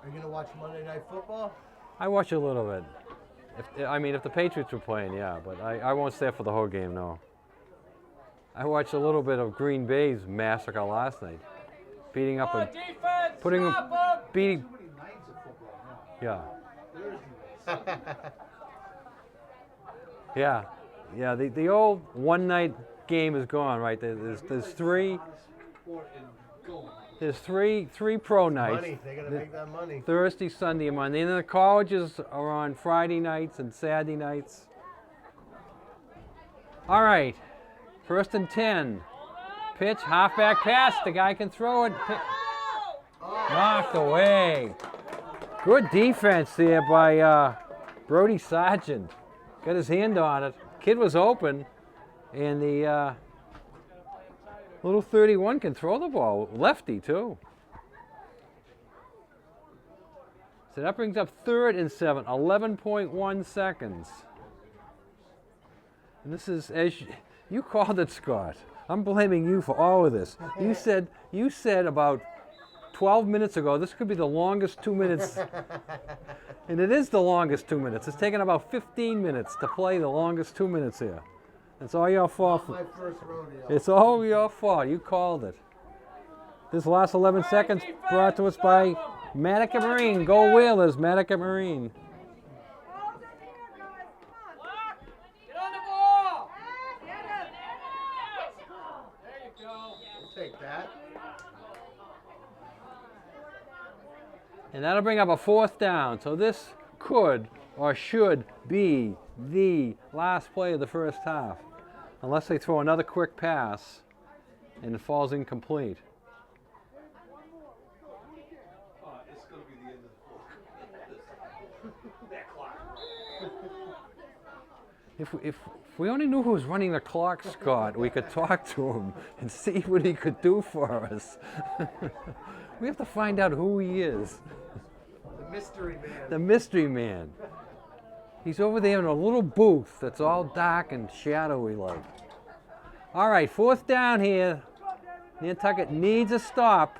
Are you going to watch Monday Night Football? I watch a little bit. If the Patriots were playing, yeah, but I won't stay for the whole game, no. I watched a little bit of Green Bay's massacre last night, beating up and putting them, beating. Yeah. Yeah. The old one-night game is gone, right? There's 3. There's three pro nights. Money. They got to make that money. Thursday, Sunday, and Monday. And then the colleges are on Friday nights and Saturday nights. All right, 1st and 10. Pitch, halfback pass. The guy can throw it. Knocked away. Good defense there by Brody Sargent. Got his hand on it. Kid was open, and the little 31 can throw the ball. Lefty, too. So that brings up 3rd and 7, 11.1 seconds. And this is, as you called it, Scott. I'm blaming you for all of this. You said about 12 minutes ago, this could be the longest 2 minutes. And it is the longest 2 minutes. It's taken about 15 minutes to play the longest 2 minutes here. It's all your fault. My first rodeo. It's all your fault. You called it. This last 11 seconds brought to us by Nantucket Marine. Go Whalers, Nantucket Marine. Get on the ball. There you go. Take that. And that'll bring up a 4th down. So this could or should be the last play of the first half. Unless they throw another quick pass and it falls incomplete. It's going to be the end of the that clock. If we only knew who was running the clock, Scott, we could talk to him and see what he could do for us. We have to find out who he is. The mystery man. The mystery man. He's over there in a little booth that's all dark and shadowy like. All right, 4th down here. Nantucket needs a stop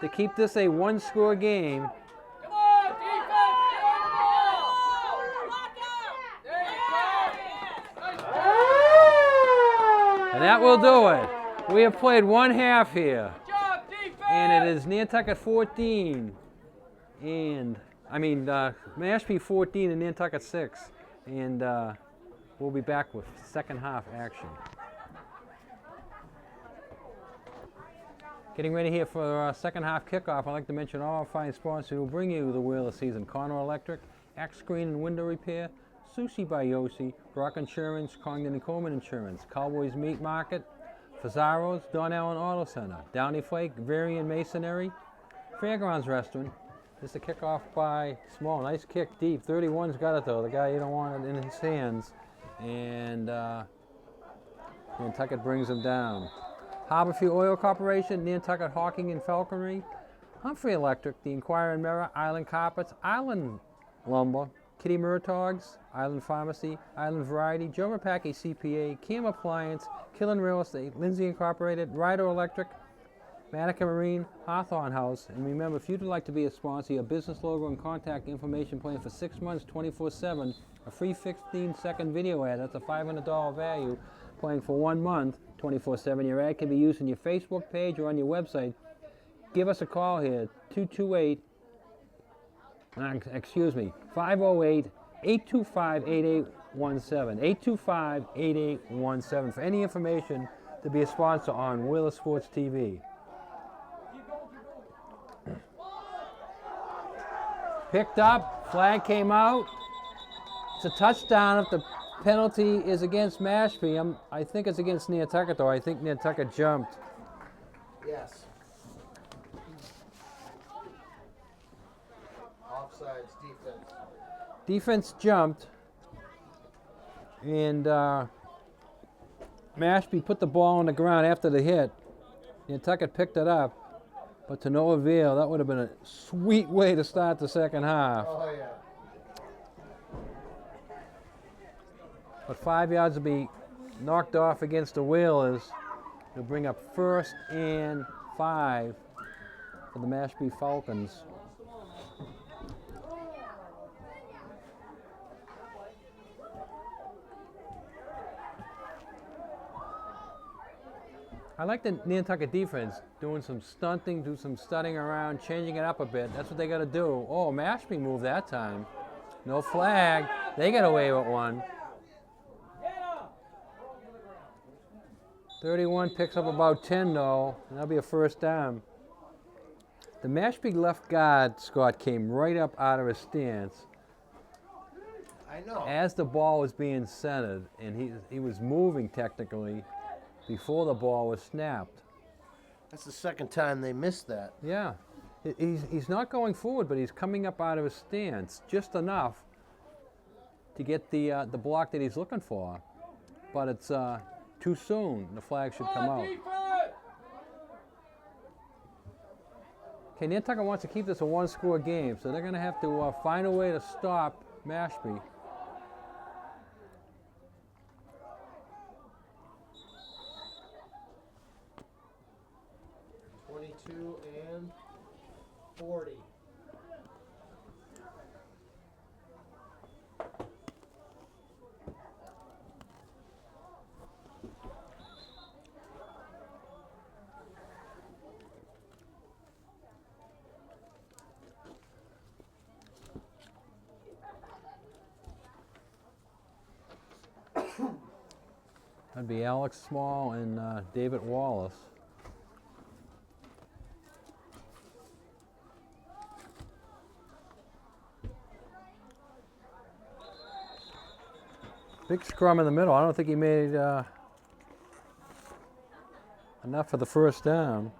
to keep this a 1-score game. Come on, defense. Get on the ball. There you go. Nice ball. And that will do it. We have played 1 half here. Good job, defense. And it is Nantucket 14 and Mashpee 14 and Nantucket 6. And we'll be back with second half action. Getting ready here for our second half kickoff. I'd like to mention all our fine sponsors who will bring you the wheel of season. Connor Electric, Axe Screen and Window Repair, Sushi by Yossi, Brock Insurance, Congdon and Coleman Insurance, Cowboys Meat Market, Fazzaro's, Don Allen Auto Center, Downey Flake, Varian Masonry, Fairgrounds Restaurant. This is a kickoff by Small. Nice kick deep. 31's got it though. The guy, you don't want it in his hands. And Nantucket brings him down. Harborview Oil Corporation, Nantucket Hawking and Falconry, Humphrey Electric, The Inquirer and Mirror, Island Carpets, Island Lumber, Kitty Murtaugh's, Island Pharmacy, Island Variety, Joe Rapaki CPA, Cam Appliance, Killen Real Estate, Lindsay Incorporated, Ryder Electric, Nantucket Marine, Hawthorne House. And remember, if you'd like to be a sponsor, your business logo and contact information plan for 6 months, 24/7, a free 15-second video ad, that's a $500 value, playing for 1 month, 24/7. Your ad can be used on your Facebook page or on your website. Give us a call here, 508-825-8817, 825-8817 for any information to be a sponsor on Wheeler Sports TV. Picked up, flag came out. It's a touchdown if the penalty is against Mashpee. I think it's against Nantucket though. I think Nantucket jumped. Yes. Offsides, defense. Defense jumped, and Mashpee put the ball on the ground after the hit. Nantucket picked it up, but to no avail. That would have been a sweet way to start the second half. Oh, yeah. But 5 yards will be knocked off against the Whalers. It'll bring up 1st and 5 for the Mashpee Falcons. I like the Nantucket defense doing some stunting, do some studding around, changing it up a bit. That's what they got to do. Oh, Mashpee moved that time. No flag. They got away with one. 31 picks up about 10 though, and that'll be a 1st down. The Mashpee left guard, Scott, came right up out of his stance I know. as the ball was being centered, and he was moving technically before the ball was snapped. That's the second time they missed that. Yeah, he's not going forward, but he's coming up out of his stance just enough to get the block that he's looking for. But it's too soon. The flag should come out. Okay, Nantucket wants to keep this a one-score game, so they're going to have to find a way to stop Mashpee. And 40. That'd be Alex Small and David Wallace. Big scrum in the middle. I don't think he made enough for the first down.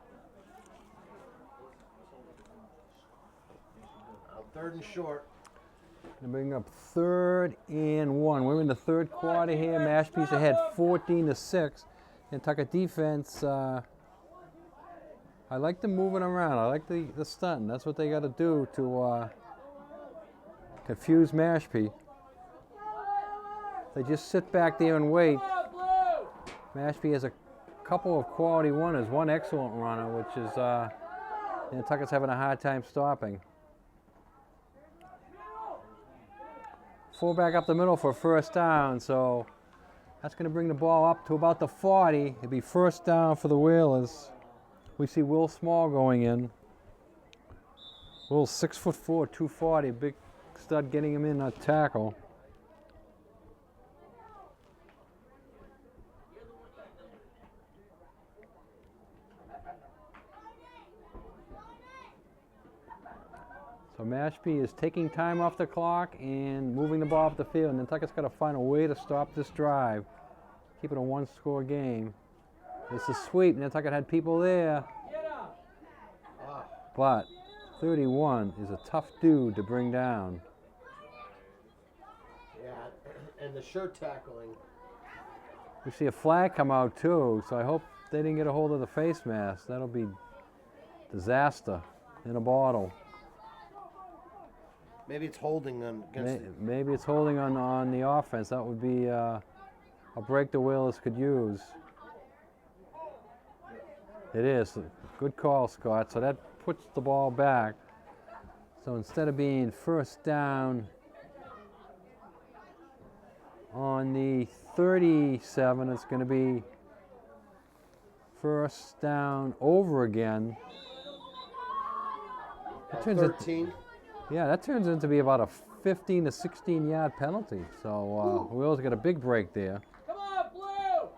Third and short. Gonna bring up 3rd and 1. We're in the third quarter here. Mashpee's ahead 14-6. Nantucket defense, I like them moving around. I like the stunting. That's what they got to do to confuse Mashpee. They just sit back there and wait. Mashpee has a couple of quality runners, one excellent runner, which is Nantucket's having a hard time stopping. Fullback up the middle for first down, so that's going to bring the ball up to about the 40. It'll be first down for the Whalers. We see Will Small going in. Will's 6'4", 240, big stud getting him in a tackle. So Mashpee is taking time off the clock and moving the ball off the field. Nantucket's got to find a way to stop this drive. Keep it a one-score game. It's a sweep. Nantucket had people there. But 31 is a tough dude to bring down. Yeah, and the shirt tackling. We see a flag come out too, so I hope they didn't get a hold of the face mask. That'll be disaster in a bottle. Maybe it's holding them against Maybe it's holding on the offense. That would be a break the Whalers could use. It is. Good call, Scott. So that puts the ball back. So instead of being first down on the 37, it's going to be first down over again. That turns 13. Yeah, that turns into be about a 15 to 16 yard penalty. So Will's got a big break there. Come on, Blue!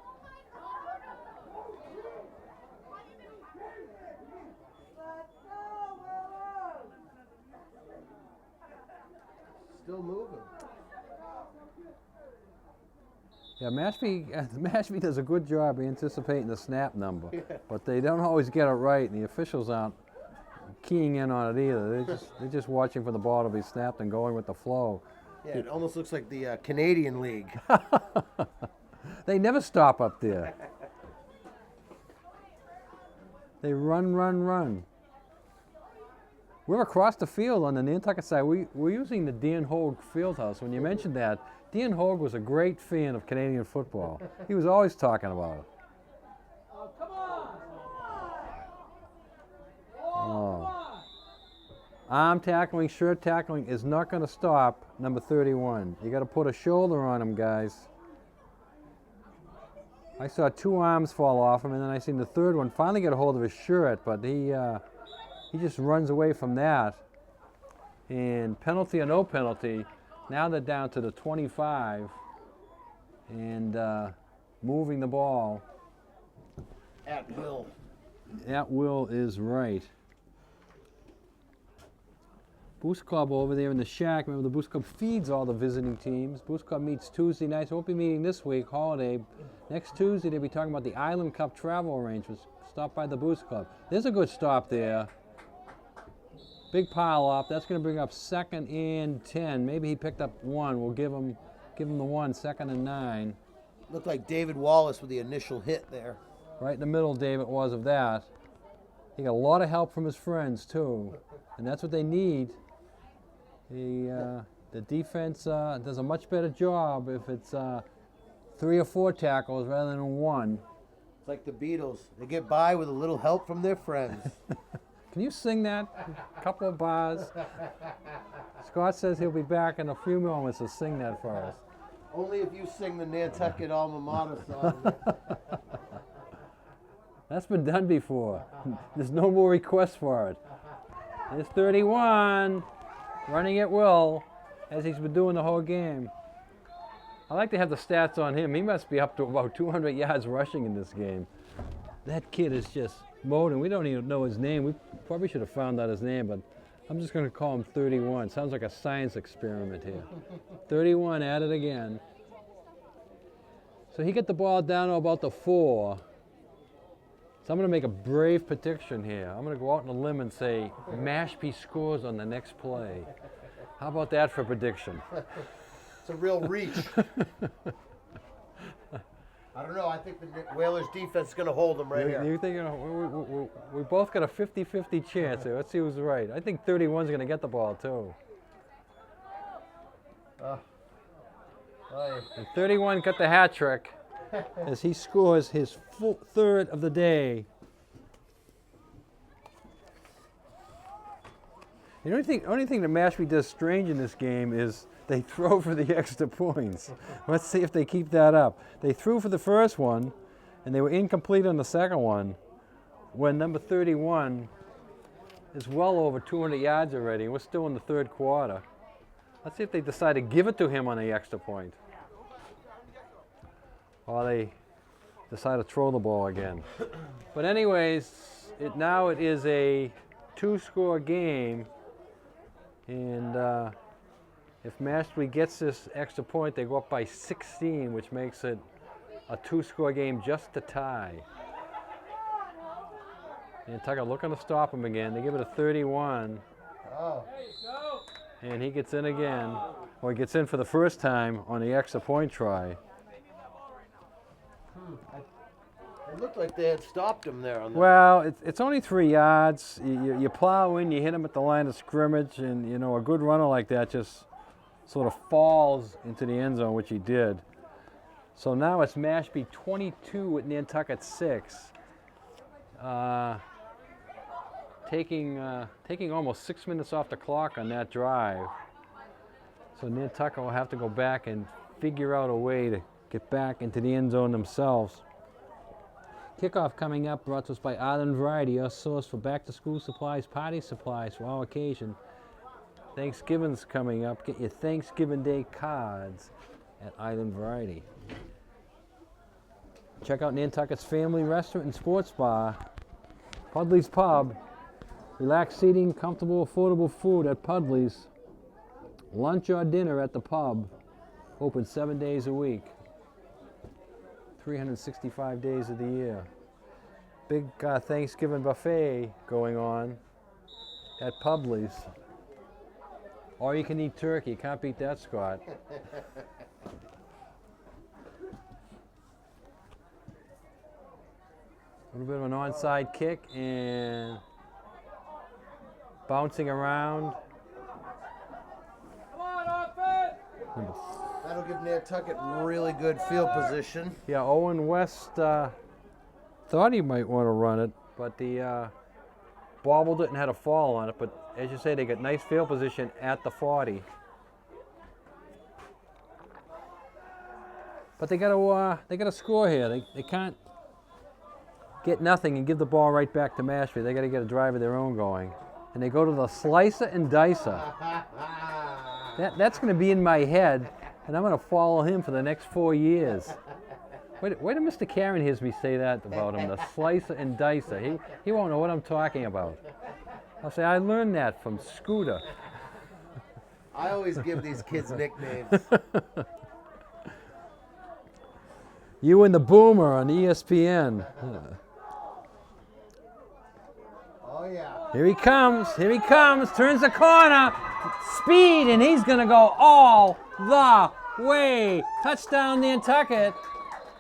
Still moving. Yeah, Mashpee does a good job anticipating the snap number, but they don't always get it right, and the officials aren't keying in on it either. They're just watching for the ball to be snapped and going with the flow. Yeah, it almost looks like the Canadian League. They never stop up there. They run, run, run. We're across the field on the Nantucket side. We're using the Dan Hogue Fieldhouse. When you mentioned that, Dan Hogue was a great fan of Canadian football. He was always talking about it. Oh, come on! Oh. Arm tackling, shirt tackling is not going to stop number 31. You got to put a shoulder on him, guys. I saw 2 arms fall off him, and then I seen the third one finally get a hold of his shirt, but he just runs away from that. And penalty or no penalty, now they're down to the 25 and moving the ball. At will. At will is right. Boost Club over there in the shack. Remember, the Boost Club feeds all the visiting teams. Boost Club meets Tuesday nights. Won't be meeting this week, holiday. Next Tuesday, they'll be talking about the Island Cup travel arrangements. Stop by the Boost Club. There's a good stop there. Big pile up. That's going to bring up 2nd and 10. Maybe he picked up 1. We'll give him the 1, 2nd and 9. Looked like David Wallace with the initial hit there. Right in the middle, David was of that. He got a lot of help from his friends too, and that's what they need. The defense does a much better job if it's 3 or 4 tackles rather than 1. It's like the Beatles. They get by with a little help from their friends. Can you sing that? A couple of bars. Scott says he'll be back in a few moments to sing that for us. Only if you sing the Nantucket alma mater song. That's been done before. There's no more requests for it. There's 31, running at will, as he's been doing the whole game. I like to have the stats on him. He must be up to about 200 yards rushing in this game. That kid is just mowing. We don't even know his name. We probably should have found out his name, but I'm just going to call him 31. Sounds like a science experiment here. 31 at it again. So he got the ball down to about the 4. So I'm going to make a brave prediction here. I'm going to go out on a limb and say Mashpee scores on the next play. How about that for a prediction? It's a real reach. I don't know. I think the Whalers defense is going to hold them right here. You think we both got a 50-50 chance here. Let's see who's right. I think 31's going to get the ball too. And 31 got the hat trick as he scores his 3rd of the day. The only thing that Mashpee does strange in this game is they throw for the extra points. Let's see if they keep that up. They threw for the first one, and they were incomplete on the second one, when number 31 is well over 200 yards already, and we're still in the 3rd quarter. Let's see if they decide to give it to him on the extra point. Or they decide to throw the ball again. But anyways, now it is a 2-score game, and if Mashpee gets this extra point, they go up by 16, which makes it a 2-score game just to tie. Nantucket looking to stop him again. They give it a 31. Oh. And he gets in again, or he gets in for the first time on the extra point try. It looked like they had stopped him there. On the Well, it's only 3 yards. You plow in, you hit him at the line of scrimmage, and you know, a good runner like that just sort of falls into the end zone, which he did. So now it's Mashpee 22 at Nantucket 6. Taking almost 6 minutes off the clock on that drive. So Nantucket will have to go back and figure out a way to get back into the end zone themselves. Kickoff coming up, brought to us by Island Variety, your source for back-to-school supplies, party supplies for all occasion. Thanksgiving's coming up. Get your Thanksgiving Day cards at Island Variety. Check out Nantucket's family restaurant and sports bar, Pudley's Pub. Relaxed seating, comfortable, affordable food at Pudley's. Lunch or dinner at the pub. Open 7 days a week. 365 days of the year. Big Thanksgiving buffet going on at Pudley's. Or you can eat turkey. You can't beat that, Scott. A little bit of an onside kick and bouncing around. Come on, offense! That'll give Nantucket really good field position. Yeah, Owen West thought he might want to run it, but he bobbled it and had a fall on it. But as you say, they got nice field position at the 40. But they got to score here. They can't get nothing and give the ball right back to Mashpee. They got to get a drive of their own going, and they go to the slicer and dicer. That's going to be in my head, and I'm going to follow him for the next 4 years. Wait till Mr. Karen hears me say that about him, the slicer and dicer. He won't know what I'm talking about. I'll say, I learned that from Scooter. I always give these kids nicknames. You and the Boomer on ESPN. Oh, yeah. Here he comes, turns the corner, speed, and he's gonna go all the way. Touchdown Nantucket.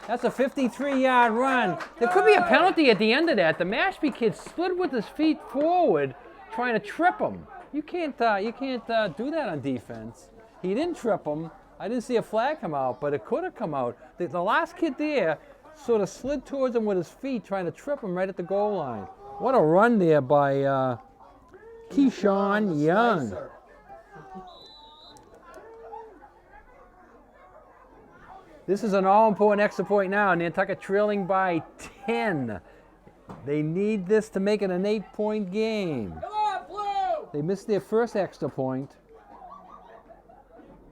That's a 53-yard run. There could be a penalty at the end of that. The Mashpee kid slid with his feet forward, trying to trip him. You can't do that on defense. He didn't trip him. I didn't see a flag come out, but it could have come out. The last kid there sort of slid towards him with his feet, trying to trip him right at the goal line. What a run there by Keyshawn Young. Slicer. This is an all-important extra point now. Nantucket trailing by 10. They need this to make it an 8-point game. Come on, Blue! They missed their first extra point.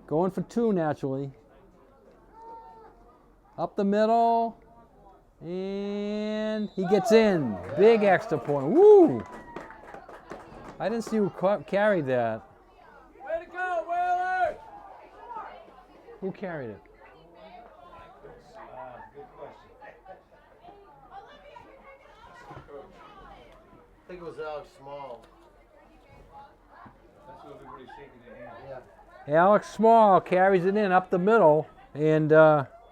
Going for 2 naturally. Up the middle. And he gets in. Big extra point. Woo! I didn't see who carried that. Way to go, Whalers! Who carried it? Good question. I think it was Alex Small. That's what everybody's shaking their hand. Yeah. Alex Small carries it in up the middle. And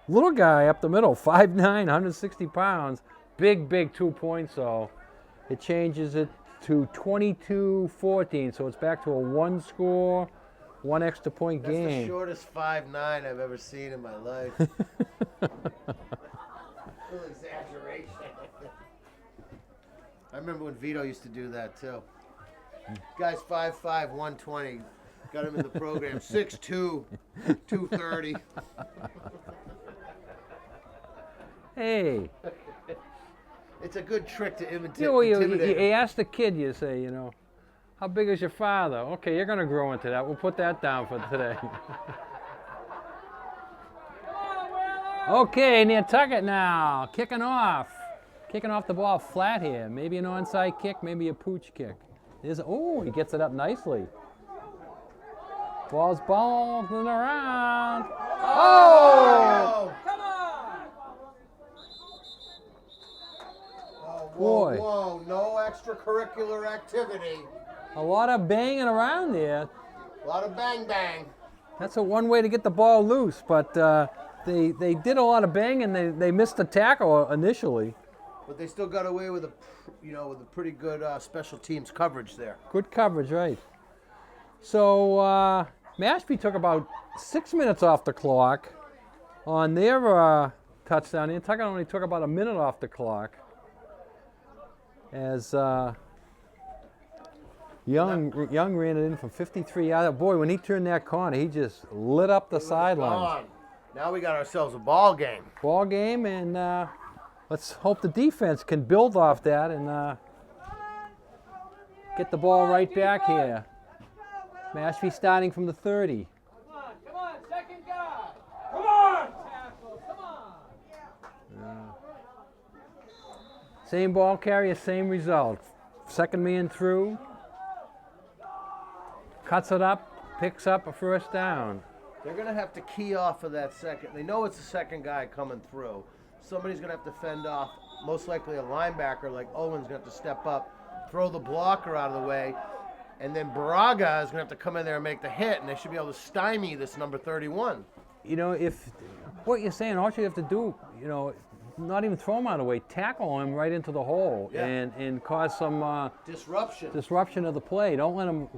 little guy up the middle, 5'9", 160 pounds. Big 2 points, so it changes it to 22-14. So it's back to a 1-score, 1 extra point That's the game. shortest 5'9" I've ever seen in my life. Little exaggeration. I remember when Vito used to do that too. Guy's 5'5", 120. Got him in the program. 6'2", 230. Hey, It's a good trick to imitate. you intimidate him. ask the kid, you say, how big is your father? Okay, you're going to grow into that. We'll put that down for today. Come on, Whalers! Okay, Nantucket now, kicking off. Kicking off the ball flat here. Maybe an onside kick, maybe a pooch kick. He gets it up nicely. Ball's bouncing around. Oh! Come on! Oh, whoa, Boy. whoa, no extracurricular activity. A lot of banging around there. A lot of bang bang. That's one way to get the ball loose, but they did a lot of banging. They missed the tackle initially. But they still got away with with a pretty good special teams coverage there. Good coverage, right. So Mashpee took about 6 minutes off the clock on their touchdown. Nantucket only took about a minute off the clock. As Young ran it in from 53 yards. Boy, when he turned that corner, he just lit up the sidelines. Gone. Now we got ourselves a ball game. Ball game, and let's hope the defense can build off that and get the ball right back here. Mashpee starting from the 30. Come on, second guy! Come on! Tackle, come on! Same ball carrier, same result. Second man through. Cuts it up, picks up a first down. They're going to have to key off of that second. They know it's the second guy coming through. Somebody's going to have to fend off, most likely a linebacker like Owen's going to have to step up, throw the blocker out of the way, and then Braga is going to have to come in there and make the hit, and they should be able to stymie this number 31. If what you're saying, all you have to do, not even throw him out of the way, tackle him right into the hole and cause some disruption of the play. Don't let him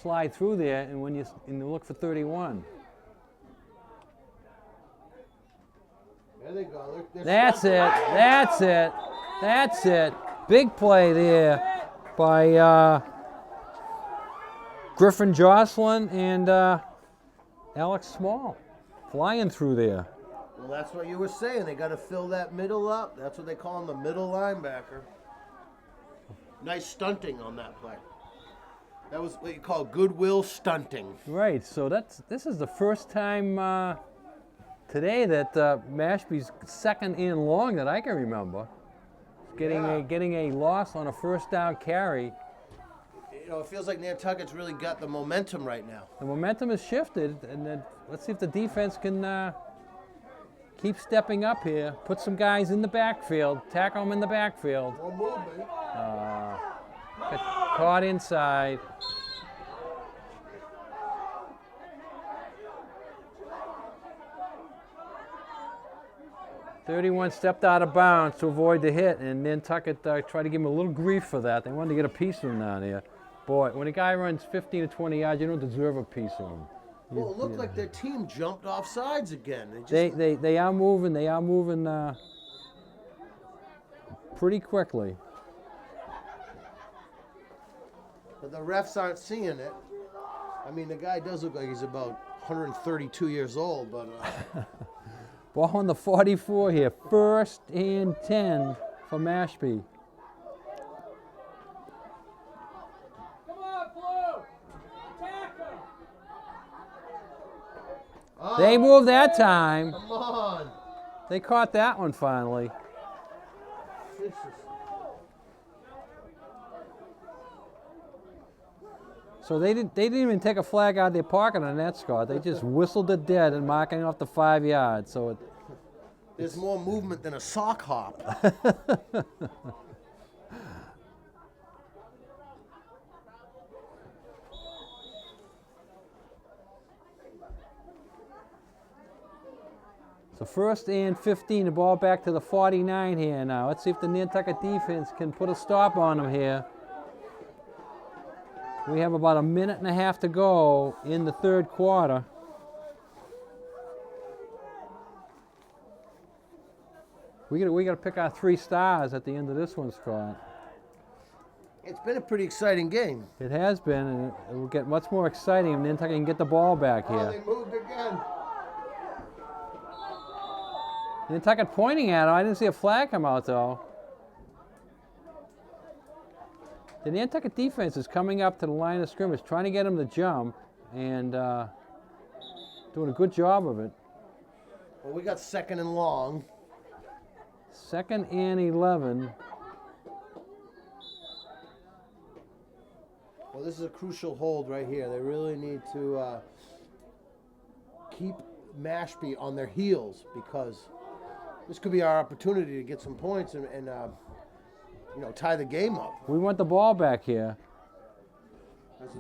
slide through there, and when you look for 31. There they go. That's it. Big play there by Griffin Jocelyn and Alex Small flying through there. Well, that's what you were saying. They got to fill that middle up. That's what they call him, the middle linebacker. Nice stunting on that play. That was what you call goodwill stunting. Right. So this is the first time today that Mashpee's second and long that I can remember. Getting a loss on a first down carry. it feels like Nantucket's really got the momentum right now. The momentum has shifted, and then let's see if the defense can keep stepping up here. Put some guys in the backfield, tackle them in the backfield. More movement. Got caught inside. "31 stepped out of bounds to avoid the hit, and Nantucket tried to give him a little grief for that. They wanted to get a piece of him down here. Boy, when a guy runs 15 to 20 yards, you don't deserve a piece of him. Well, it looked like their team jumped off sides again. They are moving. They are moving pretty quickly. But the refs aren't seeing it. I mean, the guy does look like he's about 132 years old, but... Ball on the 44 here. 1st and 10 for Mashpee. Come on, Blue. Attack him. They moved that time. Come on. They caught that one finally. Jesus. So they didn't even take a flag out of their pocket on that, Scott. They just whistled it dead and marking off the 5 yards. So There's more movement than a sock hop. So 1st and 15, the ball back to the 49 here now. Let's see if the Nantucket defense can put a stop on them here. We have about 1.5 minutes to go in the 3rd quarter. We got to pick our 3 stars at the end of this one, Scott. It's been a pretty exciting game. It has been, and it will get much more exciting if Nantucket can get the ball back Oh, here. they moved again. Nantucket pointing at him. I didn't see a flag come out though. The Nantucket defense is coming up to the line of scrimmage, trying to get him to jump, and doing a good job of it. Well, we got 2nd and long. 2nd and 11. Well, this is a crucial hold right here. They really need to keep Mashpee on their heels, because this could be our opportunity to get some points and tie the game up. We want the ball back here.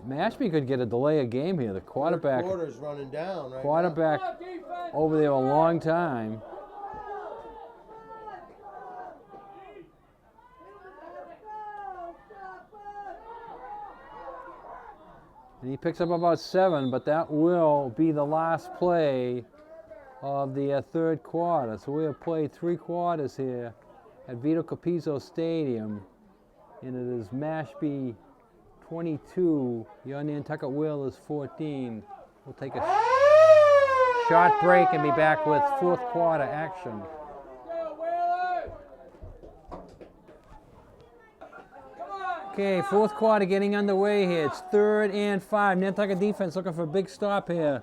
Mashpee could get a delay of game here. The quarterback, Quarter's running down right quarterback Come on, defense. over there a long time. And he picks up about 7, but that will be the last play of the 3rd quarter. So we have played 3 quarters here at Vito Capizzo Stadium, and it is Mashpee 22, your Nantucket Whalers 14. We'll take a short break and be back with 4th quarter action. Go, Whalers. Come on. Okay, 4th quarter getting underway here. It's 3rd and 5. Nantucket defense looking for a big stop here.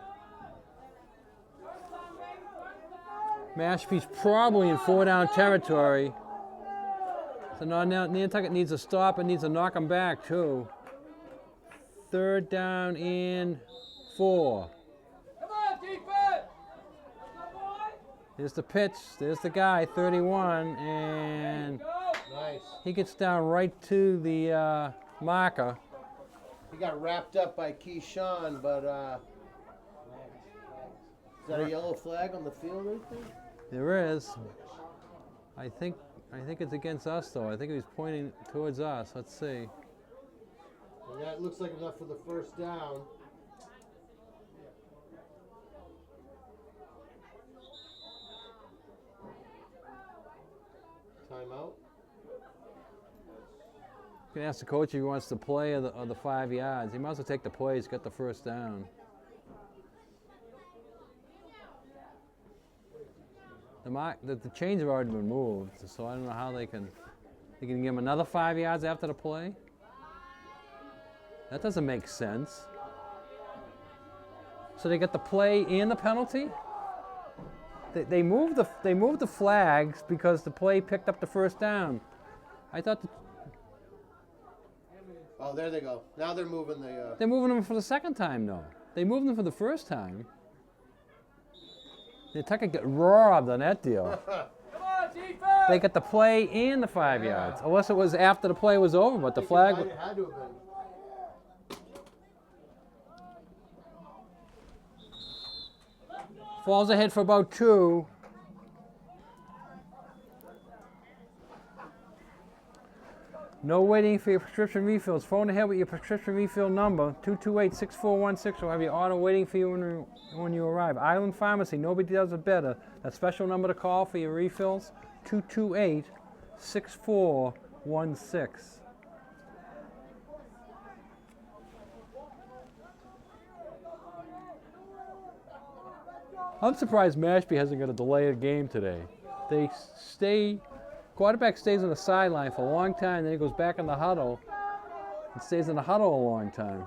Mashpee's probably in 4-down territory. So now Nantucket needs a stop and needs to knock them back too. 3rd down and 4. Come on, defense. Here's the pitch. There's the guy, 31, and Go. Nice. he gets down right to the marker. He got wrapped up by Keyshawn, but is that a yellow flag on the field right there? There is. I think it's against us though. I think he's pointing towards us. Let's see. And that looks like enough for the 1st down. Timeout. You can ask the coach if he wants to play of the 5 yards. He might as well take the play. He's got the 1st down. The chains have already been moved, so I don't know how they can give him another 5 yards after the play. That doesn't make sense. So they get the play and the penalty. They moved the flags because the play picked up the 1st down. I thought. Oh, Oh, there they go. Now they're moving the. They're moving them for the second time, though. They moved them for the first time. Nantucket got robbed on that deal. Come on, defense! They got the play and the 5 yards. Unless it was after the play was over, but the flag. It had to have been. Falls ahead for about 2. No waiting for your prescription refills. Phone ahead with your prescription refill number, 228-6416. We'll have your order waiting for you when you arrive. Island Pharmacy, nobody does it better. That special number to call for your refills, 228-6416. I'm surprised Mashpee hasn't got a delayed game today. Quarterback stays on the sideline for a long time, then he goes back in the huddle and stays in the huddle a long time.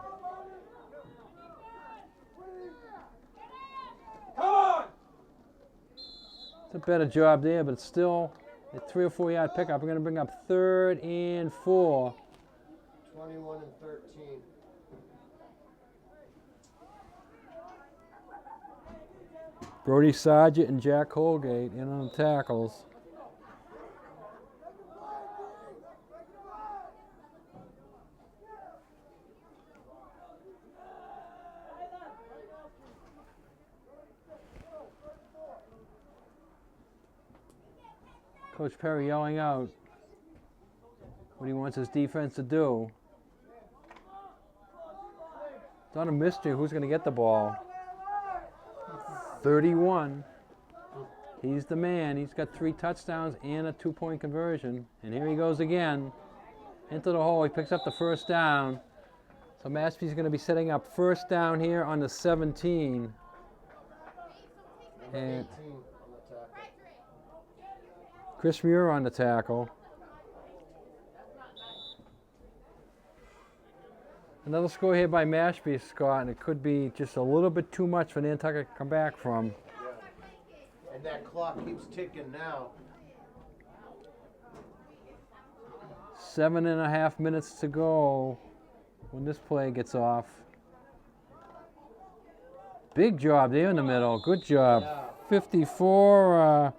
Come on! It's a better job there, but it's still a 3 or 4 yard pickup. We're going to bring up 3rd and 4. 21 and 13. Brody Sargent and Jack Holgate in on the tackles. Coach Perry yelling out what he wants his defense to do. It's not a mystery who's going to get the ball. 31. He's the man. He's got 3 touchdowns and a 2-point conversion. And here he goes again into the hole. He picks up the first down. So Mashpee's going to be setting up first down here on the 17. And Chris Muir on the tackle. Another score here by Mashpee, Scott, and it could be just a little bit too much for Nantucket to come back from. Yeah. And that clock keeps ticking now. 7.5 minutes to go when this play gets off. Big job there in the middle. Good job. Yeah. 54.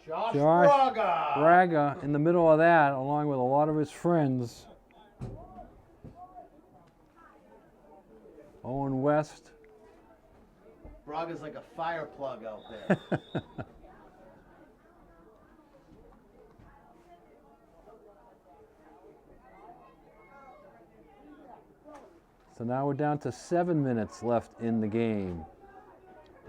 Josh Braga Braga. in the middle of that, along with a lot of his friends. Owen West. Braga's like a fire plug out there. So now we're down to 7 minutes left in the game.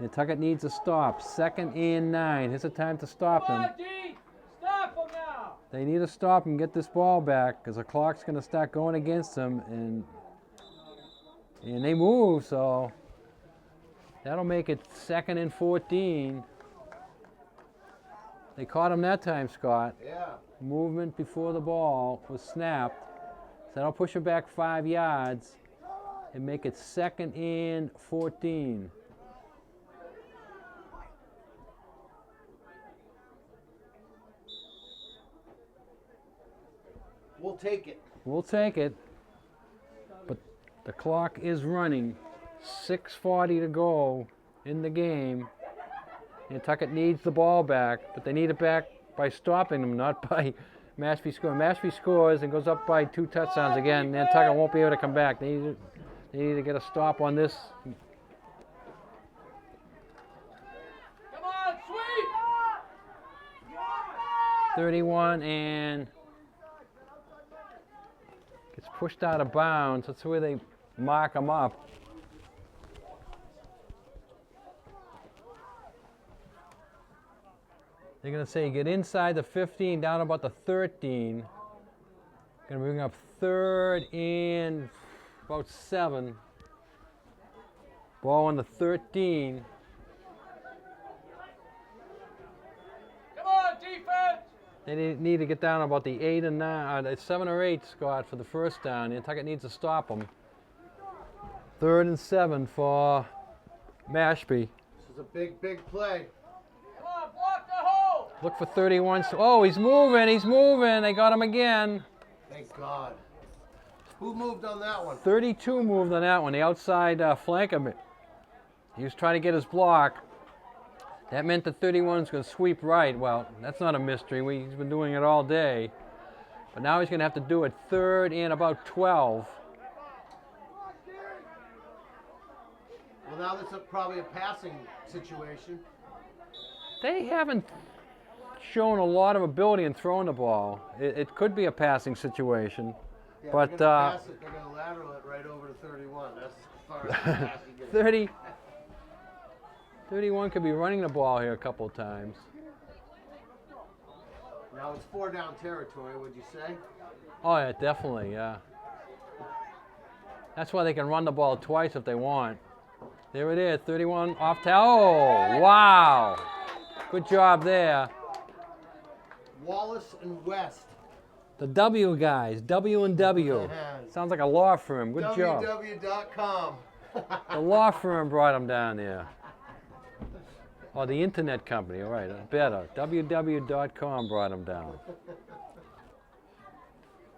Nantucket needs a stop. 2nd and 9. Here's the time to stop Come them. on, D! Stop him now! They need to stop and get this ball back because the clock's going to start going against them, and they move, so that'll make it 2nd and 14. They caught him that time, Scott. Yeah. Movement before the ball was snapped. So that'll push him back 5 yards and make it 2nd and 14. We'll take it. We'll take it, but the clock is running. 6:40 to go in the game. Nantucket needs the ball back, but they need it back by stopping them, not by Mashpee scoring. Mashpee scores and goes up by 2 touchdowns again. Nantucket won't be able to come back. They need to get a stop on this. Come on, sweep! 31 and gets pushed out of bounds. That's where they mark him up. They're going to say get inside the 15, down about the 13. Going to bring up 3rd and about 7. Ball on the 13. Come on, defense! They need to get down about the 8 and 9, 7 or 8, Scott, for the first down. Nantucket needs to stop them. 3rd and 7 for Mashpee. This is a big, big play. Come on, block the hole! Look for 31. Oh, he's moving. He's moving. They got him again. Thank God. Who moved on that one? 32 moved on that one, the outside flanker. He was trying to get his block. That meant that 31 was going to sweep right. Well, that's not a mystery. He's been doing it all day. But now he's going to have to do it third and about 12. Well, now that's probably a passing situation. They haven't shown a lot of ability in throwing the ball. It could be a passing situation. Yeah, But they're going to pass it. They're going to lateral it right over to 31. That's as far as the pass you get. 31 could be running the ball here a couple of times. Now it's 4 down territory, would you say? Oh, yeah, definitely, yeah. That's why they can run the ball twice if they want. There it is, 31 off to. Oh, wow. Good job there. Wallace and West. The W guys, W and W. Sounds like a law firm. Good job. www.com. The law firm brought them down there. Oh, the internet company, all right, better. www.com brought them down.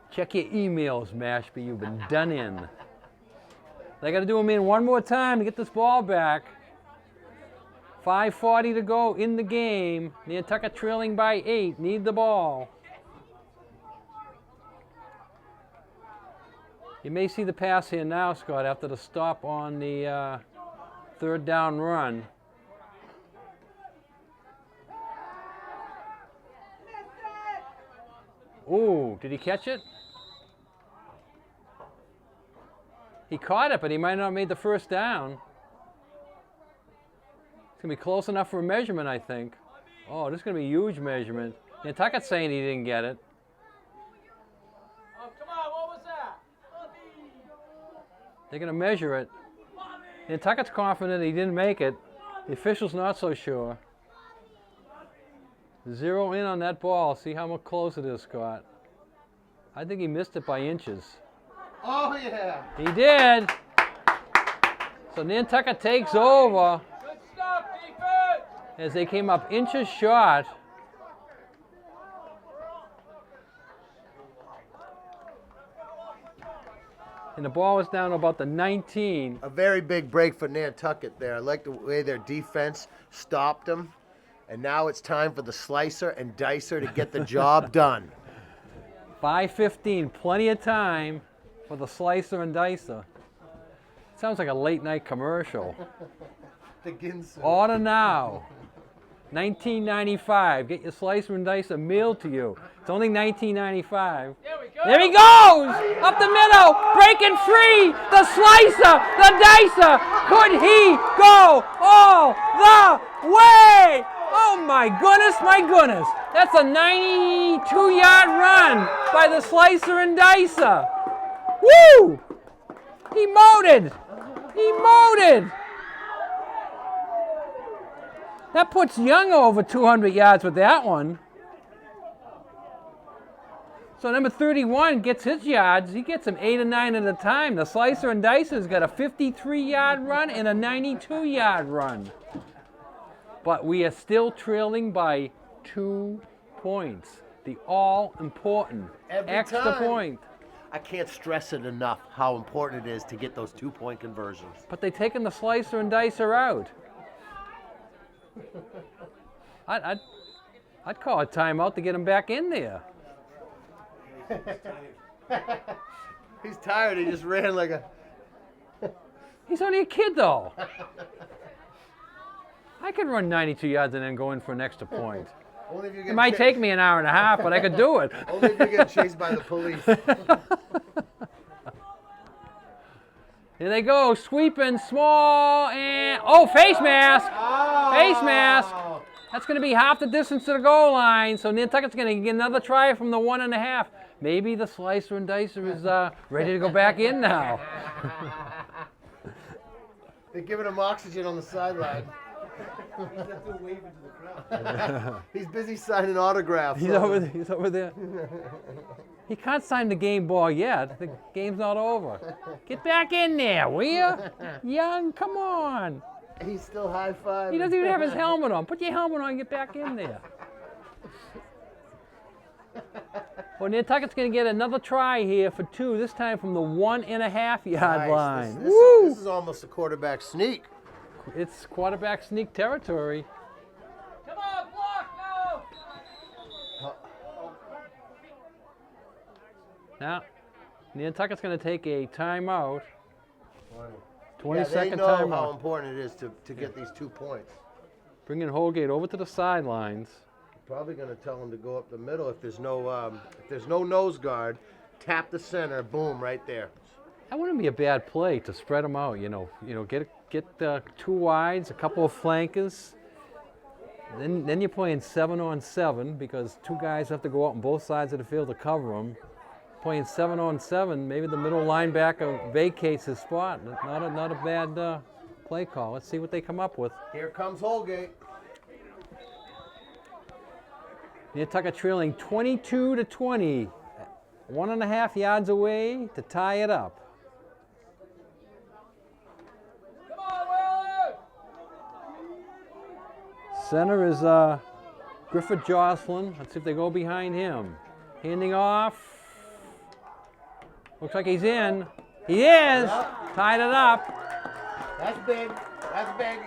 Check your emails, Mashpee, you've been done in. They got to do them in one more time to get this ball back. 5:40 to go in the game. Nantucket trailing by 8, need the ball. You may see the pass here now, Scott, after the stop on the third down run. Ooh, did he catch it? He caught it, but he might not have made the first down. It's going to be close enough for a measurement, I think. Oh, this is going to be a huge measurement. Nantucket's saying he didn't get it. Oh, come on, what was that? They're going to measure it. Nantucket's confident he didn't make it. The official's not so sure. Zero in on that ball. See how much close it is, Scott. I think he missed it by inches. Oh, yeah. He did. So Nantucket takes over Good stuff, defense! as they came up inches short. And the ball was down about the 19. A very big break for Nantucket there. I like the way their defense stopped them. And now it's time for the slicer and dicer to get the job done. 5:15, plenty of time for the slicer and dicer. Sounds like a late night commercial. The Ginsu. Order now. $19.95. Get your slicer and dicer mailed to you. It's only $19.95. There we go! There he goes! Up the middle, breaking free! The slicer, the dicer! Could he go all the way? Oh my goodness! That's a 92-yard run by the slicer and dicer. Woo! He moted! He moted! That puts Young over 200 yards with that one. So number 31 gets his yards. He gets them 8 or 9 at a time. The slicer and dicer's got a 53-yard run and a 92-yard run. But we are still trailing by 2 points. The all-important extra point. I can't stress it enough how important it is to get those 2-point conversions. But they've taken the slicer and dicer out. I'd call a timeout to get him back in there. He's tired. He just ran like a... He's only a kid, though. I could run 92 yards and then go in for an extra point. Only if you It get might take me an hour and a half, but I could do it. Only if you get chased by the police. Here they go, sweeping, small, and... Oh, face mask! Face mask! That's going to be half the distance to the goal line, so Nantucket's going to get another try from the 1.5. Maybe the slicer and dicer is ready to go back in now. They're giving him oxygen on the sideline. He's busy signing autographs. He's over there. He can't sign the game ball yet. The game's not over. Get back in there, will you? Young, come on. He's still high-fiving. He doesn't even have his helmet on. Put your helmet on and get back in there. Well, Nantucket's going to get another try here for 2, this time from the 1.5 yard Nice. line. This is almost a quarterback sneak. It's quarterback sneak territory. Come on, block now. Now, Nantucket's going to take a timeout. 20 Yeah, they second know timeout. how important it is to get these 2 points. Bringing Holgate over to the sidelines. Probably going to tell him to go up the middle if there's no nose guard. Tap the center, boom, right there. That wouldn't be a bad play to spread them out. Get the 2 wides, a couple of flankers. Then you're playing 7 on 7 because 2 guys have to go out on both sides of the field to cover them. Playing 7 on 7, maybe the middle linebacker vacates his spot. Not a bad play call. Let's see what they come up with. Here comes Holgate. Nantucket trailing 22-20, 1.5 yards away to tie it up. Come on, Wheeler. Center is Griffith Jocelyn. Let's see if they go behind him. Handing off. Looks like he's in. He is. Tied it up. That's big. That's big.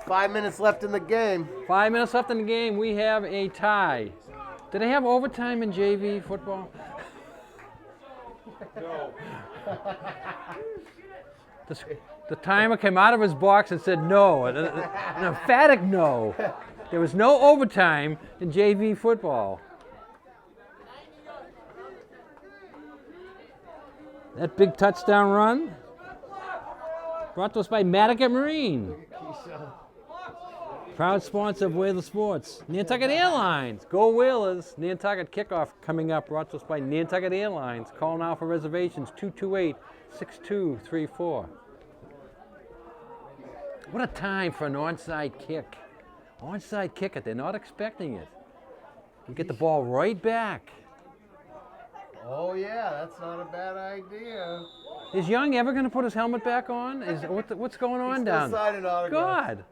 5 minutes left in the game. 5 minutes left in the game. We have a tie. Do they have overtime in JV football? No. The timer came out of his box and said no, an emphatic no. There was no overtime in JV football. That big touchdown run brought to us by Nantucket Marine. Proud sponsor of Whaler Sports. Nantucket Airlines. Go Whalers. Nantucket kickoff coming up. Brought to us by Nantucket Airlines. Call now for reservations 228-6234. What a time for an onside kick. Onside kicker. They're not expecting it. You get the ball right back. Oh yeah, that's not a bad idea. Is Young ever going to put his helmet back on? What's going on down there? Signing autographs. God.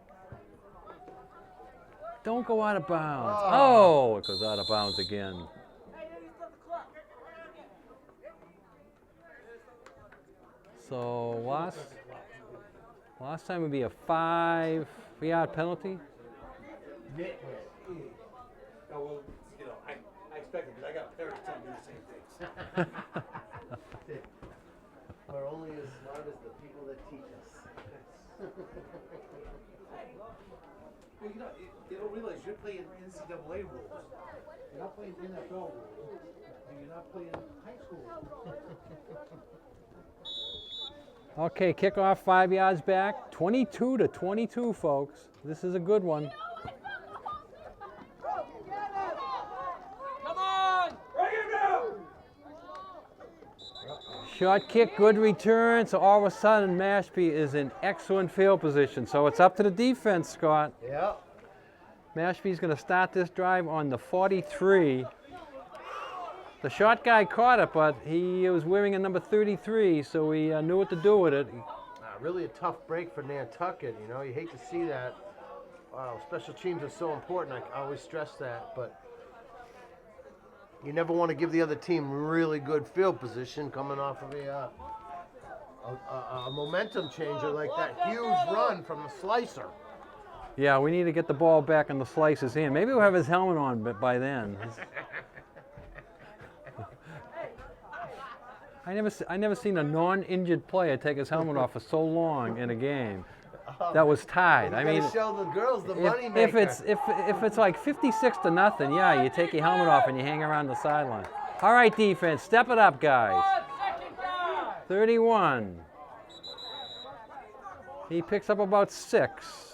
Don't go out of bounds. Oh, it goes out of bounds again. So last time would be a 5-yard penalty. No, well, I expect it because I got parents telling me the same things. We're only as smart as the people that teach us. Well, you don't realize you're playing NCAA rules. You're not playing NFL rules, and you're not playing high school rules. Okay, kickoff 5 yards back. 22-22, folks. This is a good one. Come on. Bring it down. Short kick, good return. So all of a sudden, Mashpee is in excellent field position. So it's up to the defense, Scott. Yeah. Mashpee's going to start this drive on the 43. The short guy caught it, but he was wearing a number 33, so he knew what to do with it. Really a tough break for Nantucket. You hate to see that. Wow, special teams are so important. I always stress that, but you never want to give the other team really good field position coming off of a momentum changer like that huge run from the slicer. Yeah, we need to get the ball back in the slicer's hand. Maybe we'll have his helmet on by then. I never seen a non-injured player take his helmet off for so long in a game. That was tied. I mean, show the girls the money if maker. if it's like 56-0, yeah, you take your helmet off and you hang around the sideline. All right, defense, step it up, guys. 31. He picks up about 6.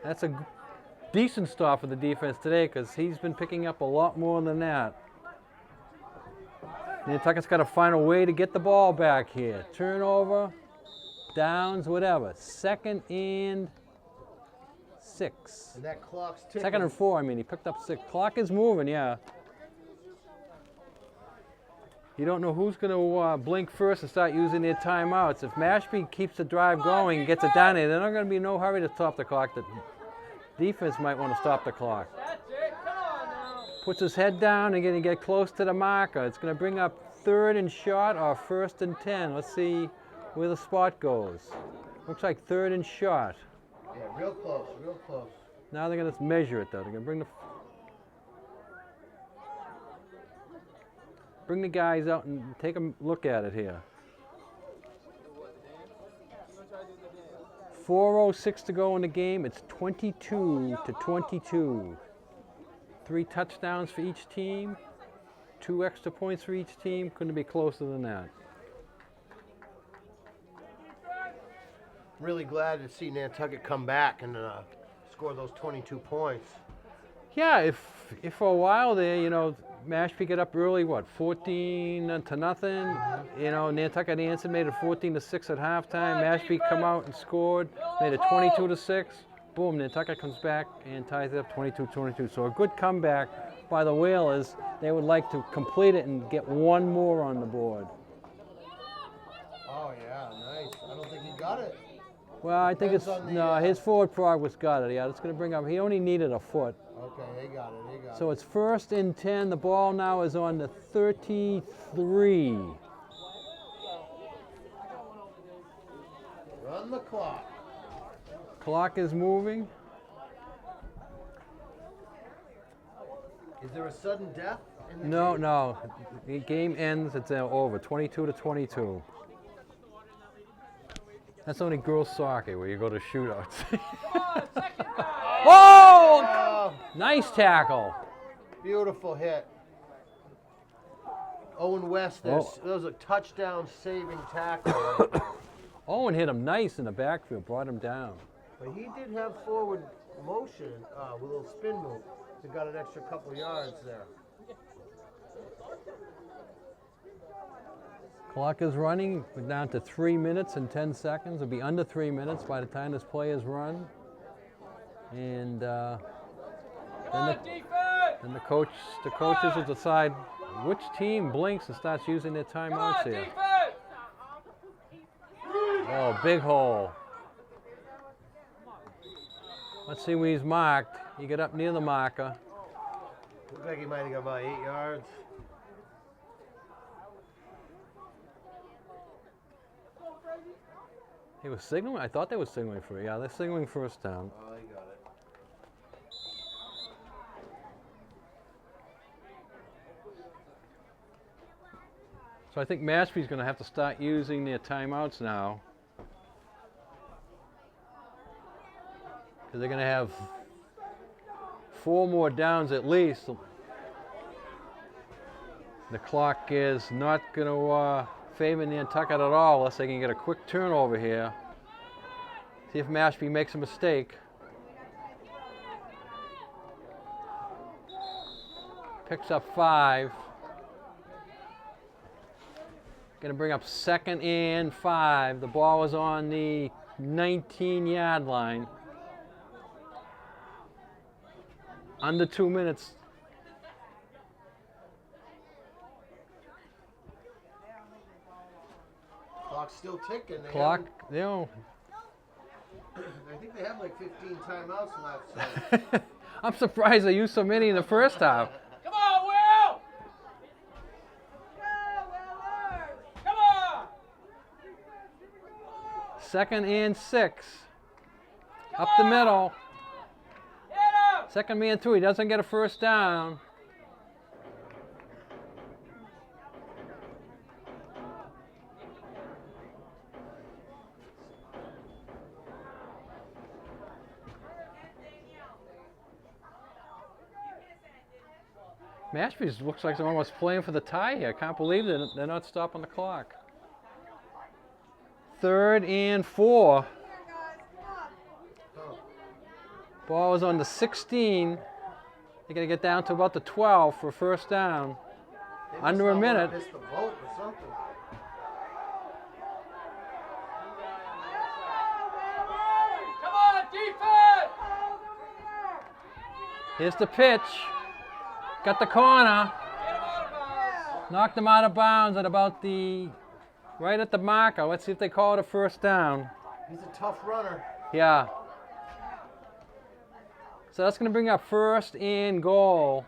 That's a decent start for the defense today because he's been picking up a lot more than that. Nantucket's got to find a way to get the ball back here. Turnover, downs, whatever. 2nd and 6. And that clock's ticking. 2nd and 4, I mean, he picked up 6. Clock is moving, yeah. You don't know who's going to blink first and start using their timeouts. If Mashpee keeps the drive going and gets it down there, there's not going to be no hurry to stop the clock. The defense might want to stop the clock. That's it. Come on now. Puts his head down and going to get close to the marker. It's going to bring up 3rd and short or 1st and 10. Let's see where the spot goes. Looks like 3rd and short. Yeah, real close, real close. Now they're going to measure it though. They're going to bring the guys out and take a look at it here. 4:06 to go in the game. It's 22-22. 3 touchdowns for each team. 2 extra points for each team. Couldn't be closer than that. Really glad to see Nantucket come back and score those 22 points. Yeah, if for a while there, you know, Mashpee got up early, what, 14-0. You know, Nantucket answered, made it 14-6 at halftime. Mashpee come out and scored, made it 22-6. Boom, Nantucket comes back and ties it up 22-22. So a good comeback by the Whalers. They would like to complete it and get one more on the board. Oh yeah, nice. I don't think he got it. Well, I think it's, Depends on the, no, his forward progress got it. Yeah, it's going to bring up, he only needed a foot. Okay, they got it, they got So it. it's 1st and 10. The ball now is on the 33. Run the clock. Clock is moving. Is there a sudden death in the No, game? no. The game ends, it's over, 22-22. That's only girls soccer where you go to shootouts. Oh! Oh, Nice tackle. beautiful hit. Owen West, that was a touchdown saving tackle. Owen hit him nice in the backfield, brought him down. But he did have forward motion with a little spin move. He got an extra couple yards there. Clock is running. We're down to 3 minutes and 10 seconds. It'll be under 3 minutes by the time this play is run. And then the coaches will decide which team blinks and starts using their timeouts here. Oh, big hole. Let's see where he's marked. He got up near the marker. Looks like he might have got about 8 yards. He was signaling? I thought they were signaling for it. Yeah, they're signaling first down. Oh, he got it. So I think Mashpee's going to have to start using their timeouts now. Because they're going to have 4 more downs at least. The clock is not going to favor Nantucket at all unless they can get a quick turnover here. See if Mashpee makes a mistake. Picks up 5. Going to bring up 2nd and 5. The ball was on the 19-yard line. Under 2 minutes. Clock's still ticking. They Clock, haven't- you know. I think they have like 15 timeouts left. So. I'm surprised they used so many in the first half. Come on, Will! Come on! 2nd and 6. Up the middle. Hit him! 2nd man 2. He doesn't get a first down. Mashpee looks like they're almost playing for the tie here. I can't believe they're not stopping the clock. 3rd and 4. Ball is on the 16. They're going to get down to about the 12 for a first down. They must Under a not wanna minute. miss the vote or something. Come on, defense! Here's the pitch. Got the corner. Get him out of bounds. Knocked him out of bounds at about the, right at the marker. Let's see if they call it a first down. He's a tough runner. Yeah. So that's going to bring up 1st and goal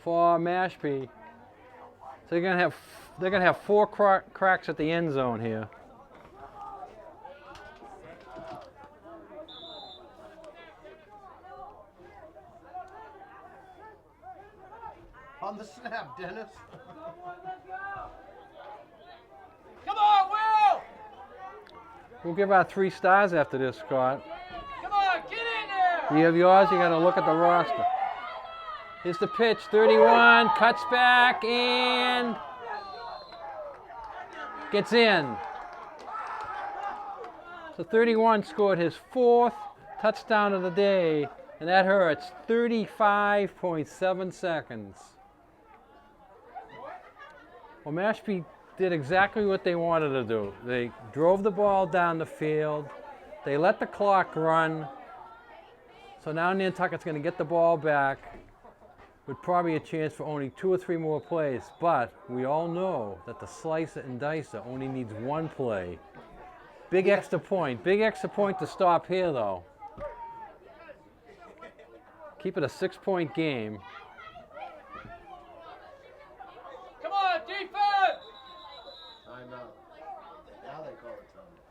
for Mashpee. So they're gonna have 4 cracks at the end zone here. On the snap, Dennis. Come on, Will! We'll give out 3 stars after this, Scott. Come on, get in there! You have yours, you gotta look at the roster. Here's the pitch, 31, cuts back and gets in. So 31 scored his 4th touchdown of the day, and that hurts, 35.7 seconds. Well, Mashpee did exactly what they wanted to do. They drove the ball down the field, they let the clock run, so now Nantucket's going to get the ball back with probably a chance for only 2 or 3 more plays, but we all know that the slicer and dicer only needs 1 play. Big extra point to stop here though. Keep it a 6-point game. Come on, defense! Timeout. Now they call it timeout.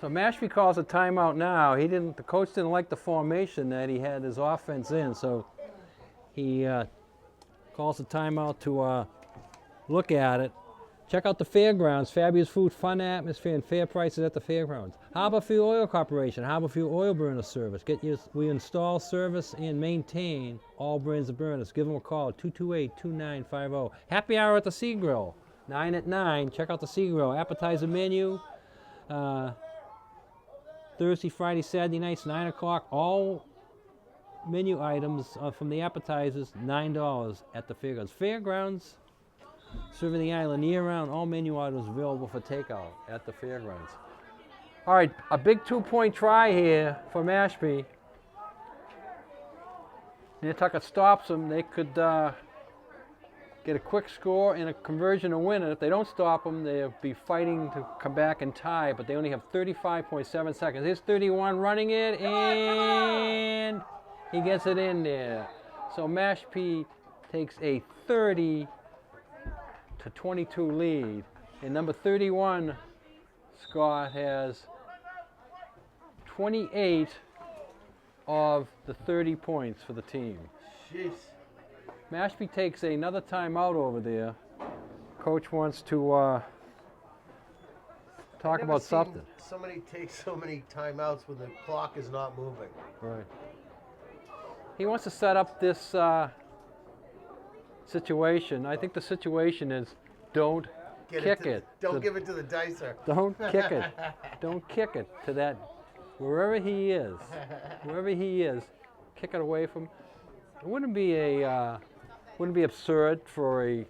So Mashpee calls a timeout now. The coach didn't like the formation that he had his offense in, so he calls a timeout to look at it. Check out the fairgrounds. Fabulous food, fun atmosphere, and fair prices at the fairgrounds. Harbor Fuel Oil Corporation, Harbor Fuel Oil Burner Service. We install, service, and maintain all brands of burners. Give them a call, 228-2950. Happy hour at the Sea Grill, 9 at 9. Check out the Sea Grill. Appetizer menu. Thursday, Friday, Saturday nights, 9 o'clock. All menu items from the appetizers, $9 at the fairgrounds. Fairgrounds, serving the island year-round. All menu items available for takeout at the fairgrounds. All right, a big 2-point try here for Mashpee. Nantucket stops them. They could get a quick score and a conversion to win it. If they don't stop them, they'll be fighting to come back and tie, but they only have 35.7 seconds. Here's 31 running it, and he gets it in there. So Mashpee takes a 30-22 lead. And number 31, Scott, has 28 of the 30 points for the team. Jeez. Mashpee takes another timeout over there. Coach wants to talk about something. Somebody takes so many timeouts when the clock is not moving. Right. He wants to set up this situation. I think the situation is don't kick it. Don't give it to the dicer. Don't kick it. Don't kick it to that, wherever he is. Wherever he is, kick it away from. It wouldn't be absurd for a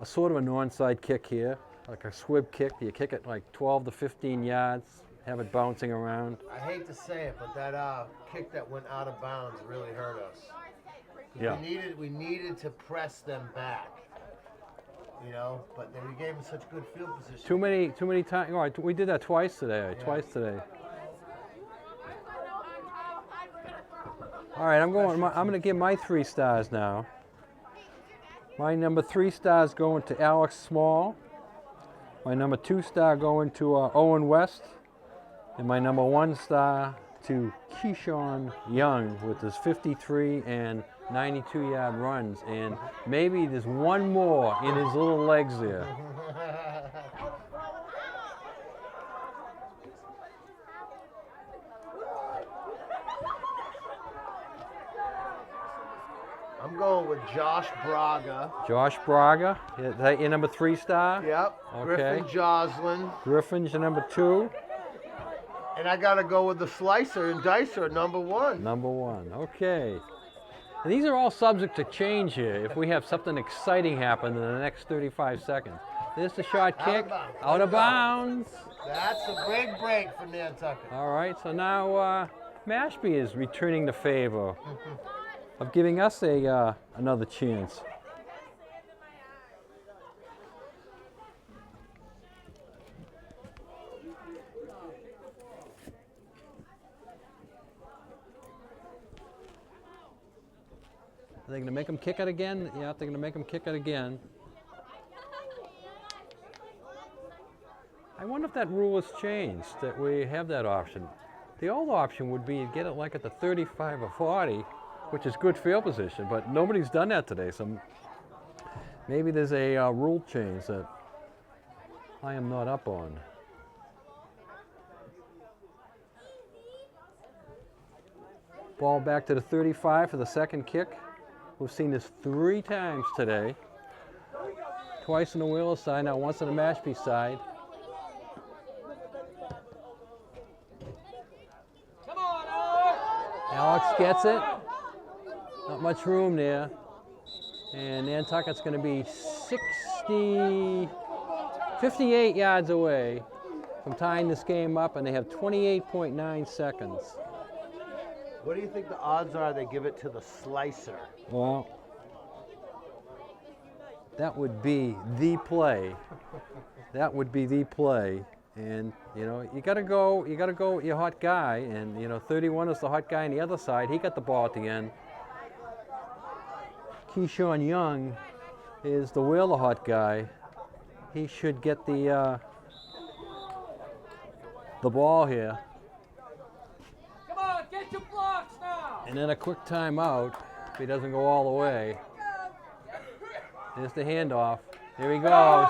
sort of an onside kick here, like a swib kick. You kick it like 12 to 15 yards, have it bouncing around. I hate to say it, but that kick that went out of bounds really hurt us. Yeah. We needed to press them back. You know, but then we gave them such good field position. Too many times. All right, we did that twice today. All right, I'm going to give my 3 stars now. My number 3 star is going to Alex Small. My number 2 star going to Owen West. And my number 1 star to Keyshawn Young with his 53 and 92-yard runs. And maybe there's one more in his little legs there. I'm going with Josh Braga. Josh Braga, is that your number 3 star? Yep. Okay. Griffin Joslin. Griffin's your number 2. And I got to go with the slicer and dicer, number 1. Number 1, okay. And these are all subject to change here if we have something exciting happen in the next 35 seconds. There's the shot kick, out of bounds. That's a big break for Nantucket. All right, so now Mashpee is returning the favor of giving us another chance. they going to make him kick it again? Yeah, they're going to make him kick it again. I wonder if that rule has changed, that we have that option. The old option would be to get it like at the 35 or 40, which is good field position, but nobody's done that today, so maybe there's a rule change that I am not up on. Ball back to the 35 for the second kick. We've seen this 3 times today. Twice on the Wheeler side, now once on the Mashpee side. Come on, Alex! Alex gets it. Not much room there. And Nantucket's going to be 58 yards away from tying this game up, and they have 28.9 seconds. What do you think the odds are they give it to the slicer? Well, that would be the play. That would be the play. And, you know, you got to go with your hot guy. And, you know, 31 is the hot guy on the other side. He got the ball at the end. Keyshawn Young is the Wheeler hot guy. He should get the ball here. Come on, get your blocks now! And then a quick timeout if he doesn't go all the way. There's the handoff. Here he goes.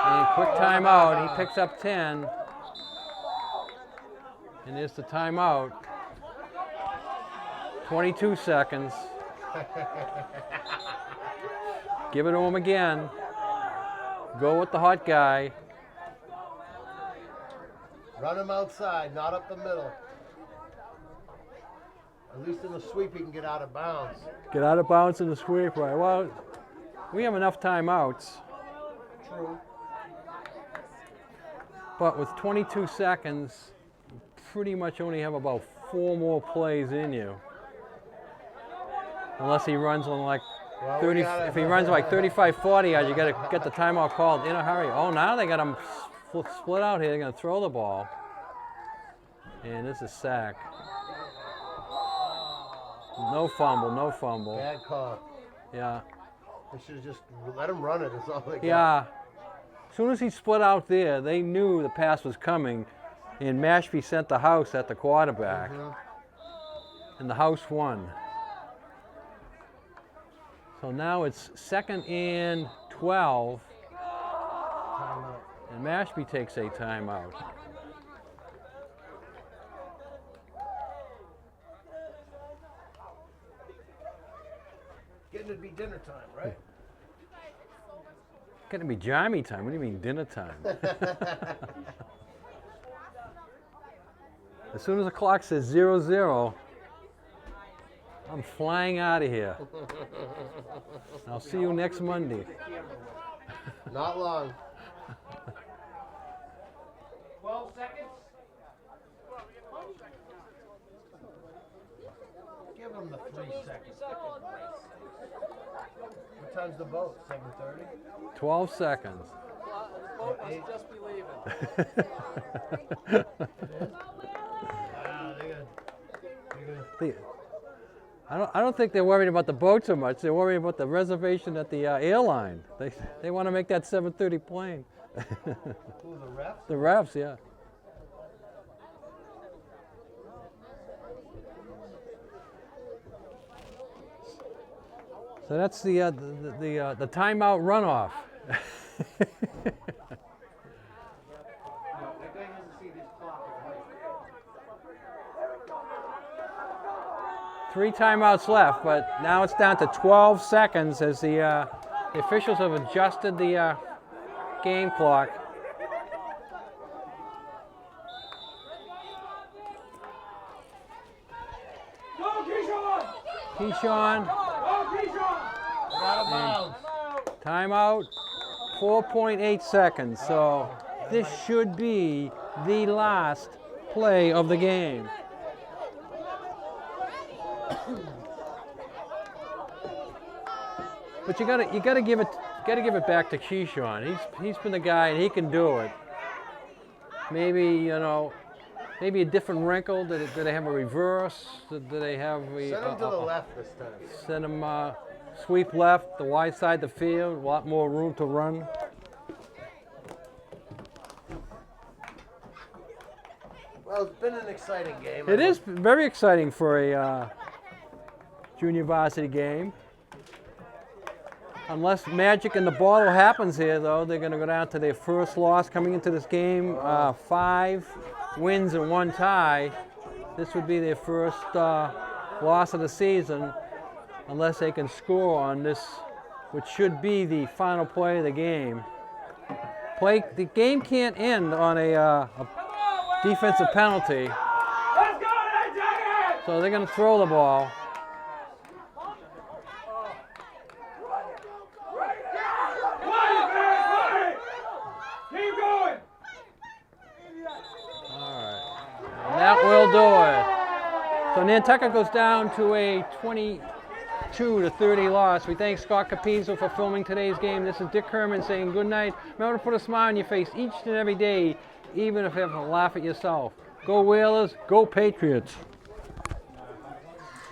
And quick timeout. He picks up 10. And there's the timeout. 22 seconds. Give it to him again. Go with the hot guy. Run him outside, not up the middle. At least in the sweep, he can get out of bounds. Get out of bounds in the sweep, right? Well, we have enough timeouts. True. But with 22 seconds, you pretty much only have about 4 more plays in you. Unless he runs on like 30, if he runs like 35, 40 yards, you got to get the timeout called in a hurry. Oh, now they got him split out here. They're going to throw the ball. And this is sack. No fumble, no fumble. Bad call. Yeah. They should have just let him run it. That's all they got. Yeah. As soon as he split out there, they knew the pass was coming. And Mashpee sent the house at the quarterback. And the house won. So now it's 2nd and 12. And Mashpee takes a timeout. Getting to be dinner time, right? Getting to be jammy time. What do you mean dinner time? As soon as the clock says 0-0, I'm flying out of here. I'll see you next Monday. Not long. 12 seconds. Give him the 3 seconds. What time's the boat? 7:30? 12 seconds. Boat must just be leaving. Wow, they're gonna I don't think they're worried about the boat so much. They're worried about the reservation at the airline. They want to make that 7:30 plane. who, the refs? The refs, yeah. So that's the timeout runoff. That guy doesn't see this clock at night. 3 timeouts left, but now it's down to 12 seconds as the officials have adjusted the game clock. Go, Keyshawn! Keyshawn, Go, Keyshawn! Out of bounds. timeout, 4.8 seconds. So this should be the last play of the game. But you gotta give it back to Keyshawn. He's been the guy and he can do it. Maybe maybe a different wrinkle. Do they have a reverse? Do they have a? Send him to the left this time. Send him. Sweep left, the wide side of the field, a lot more room to run. Well, it's been an exciting game. It is very exciting for a junior varsity game. Unless magic in the bottle happens here, though, they're going to go down to their first loss coming into this game. 5 wins and 1 tie. This would be their first loss of the season, unless they can score on this, which should be the final play of the game. The game can't end on a defensive penalty. Let's go, Nantucket! So they're going to throw the ball. Keep going! And that will do it. So Nantucket goes down to a 22-30 loss. We thank Scott Capizzo for filming today's game. This is Dick Herman saying good night. Remember to put a smile on your face each and every day, even if you have to laugh at yourself. Go Whalers, go Patriots.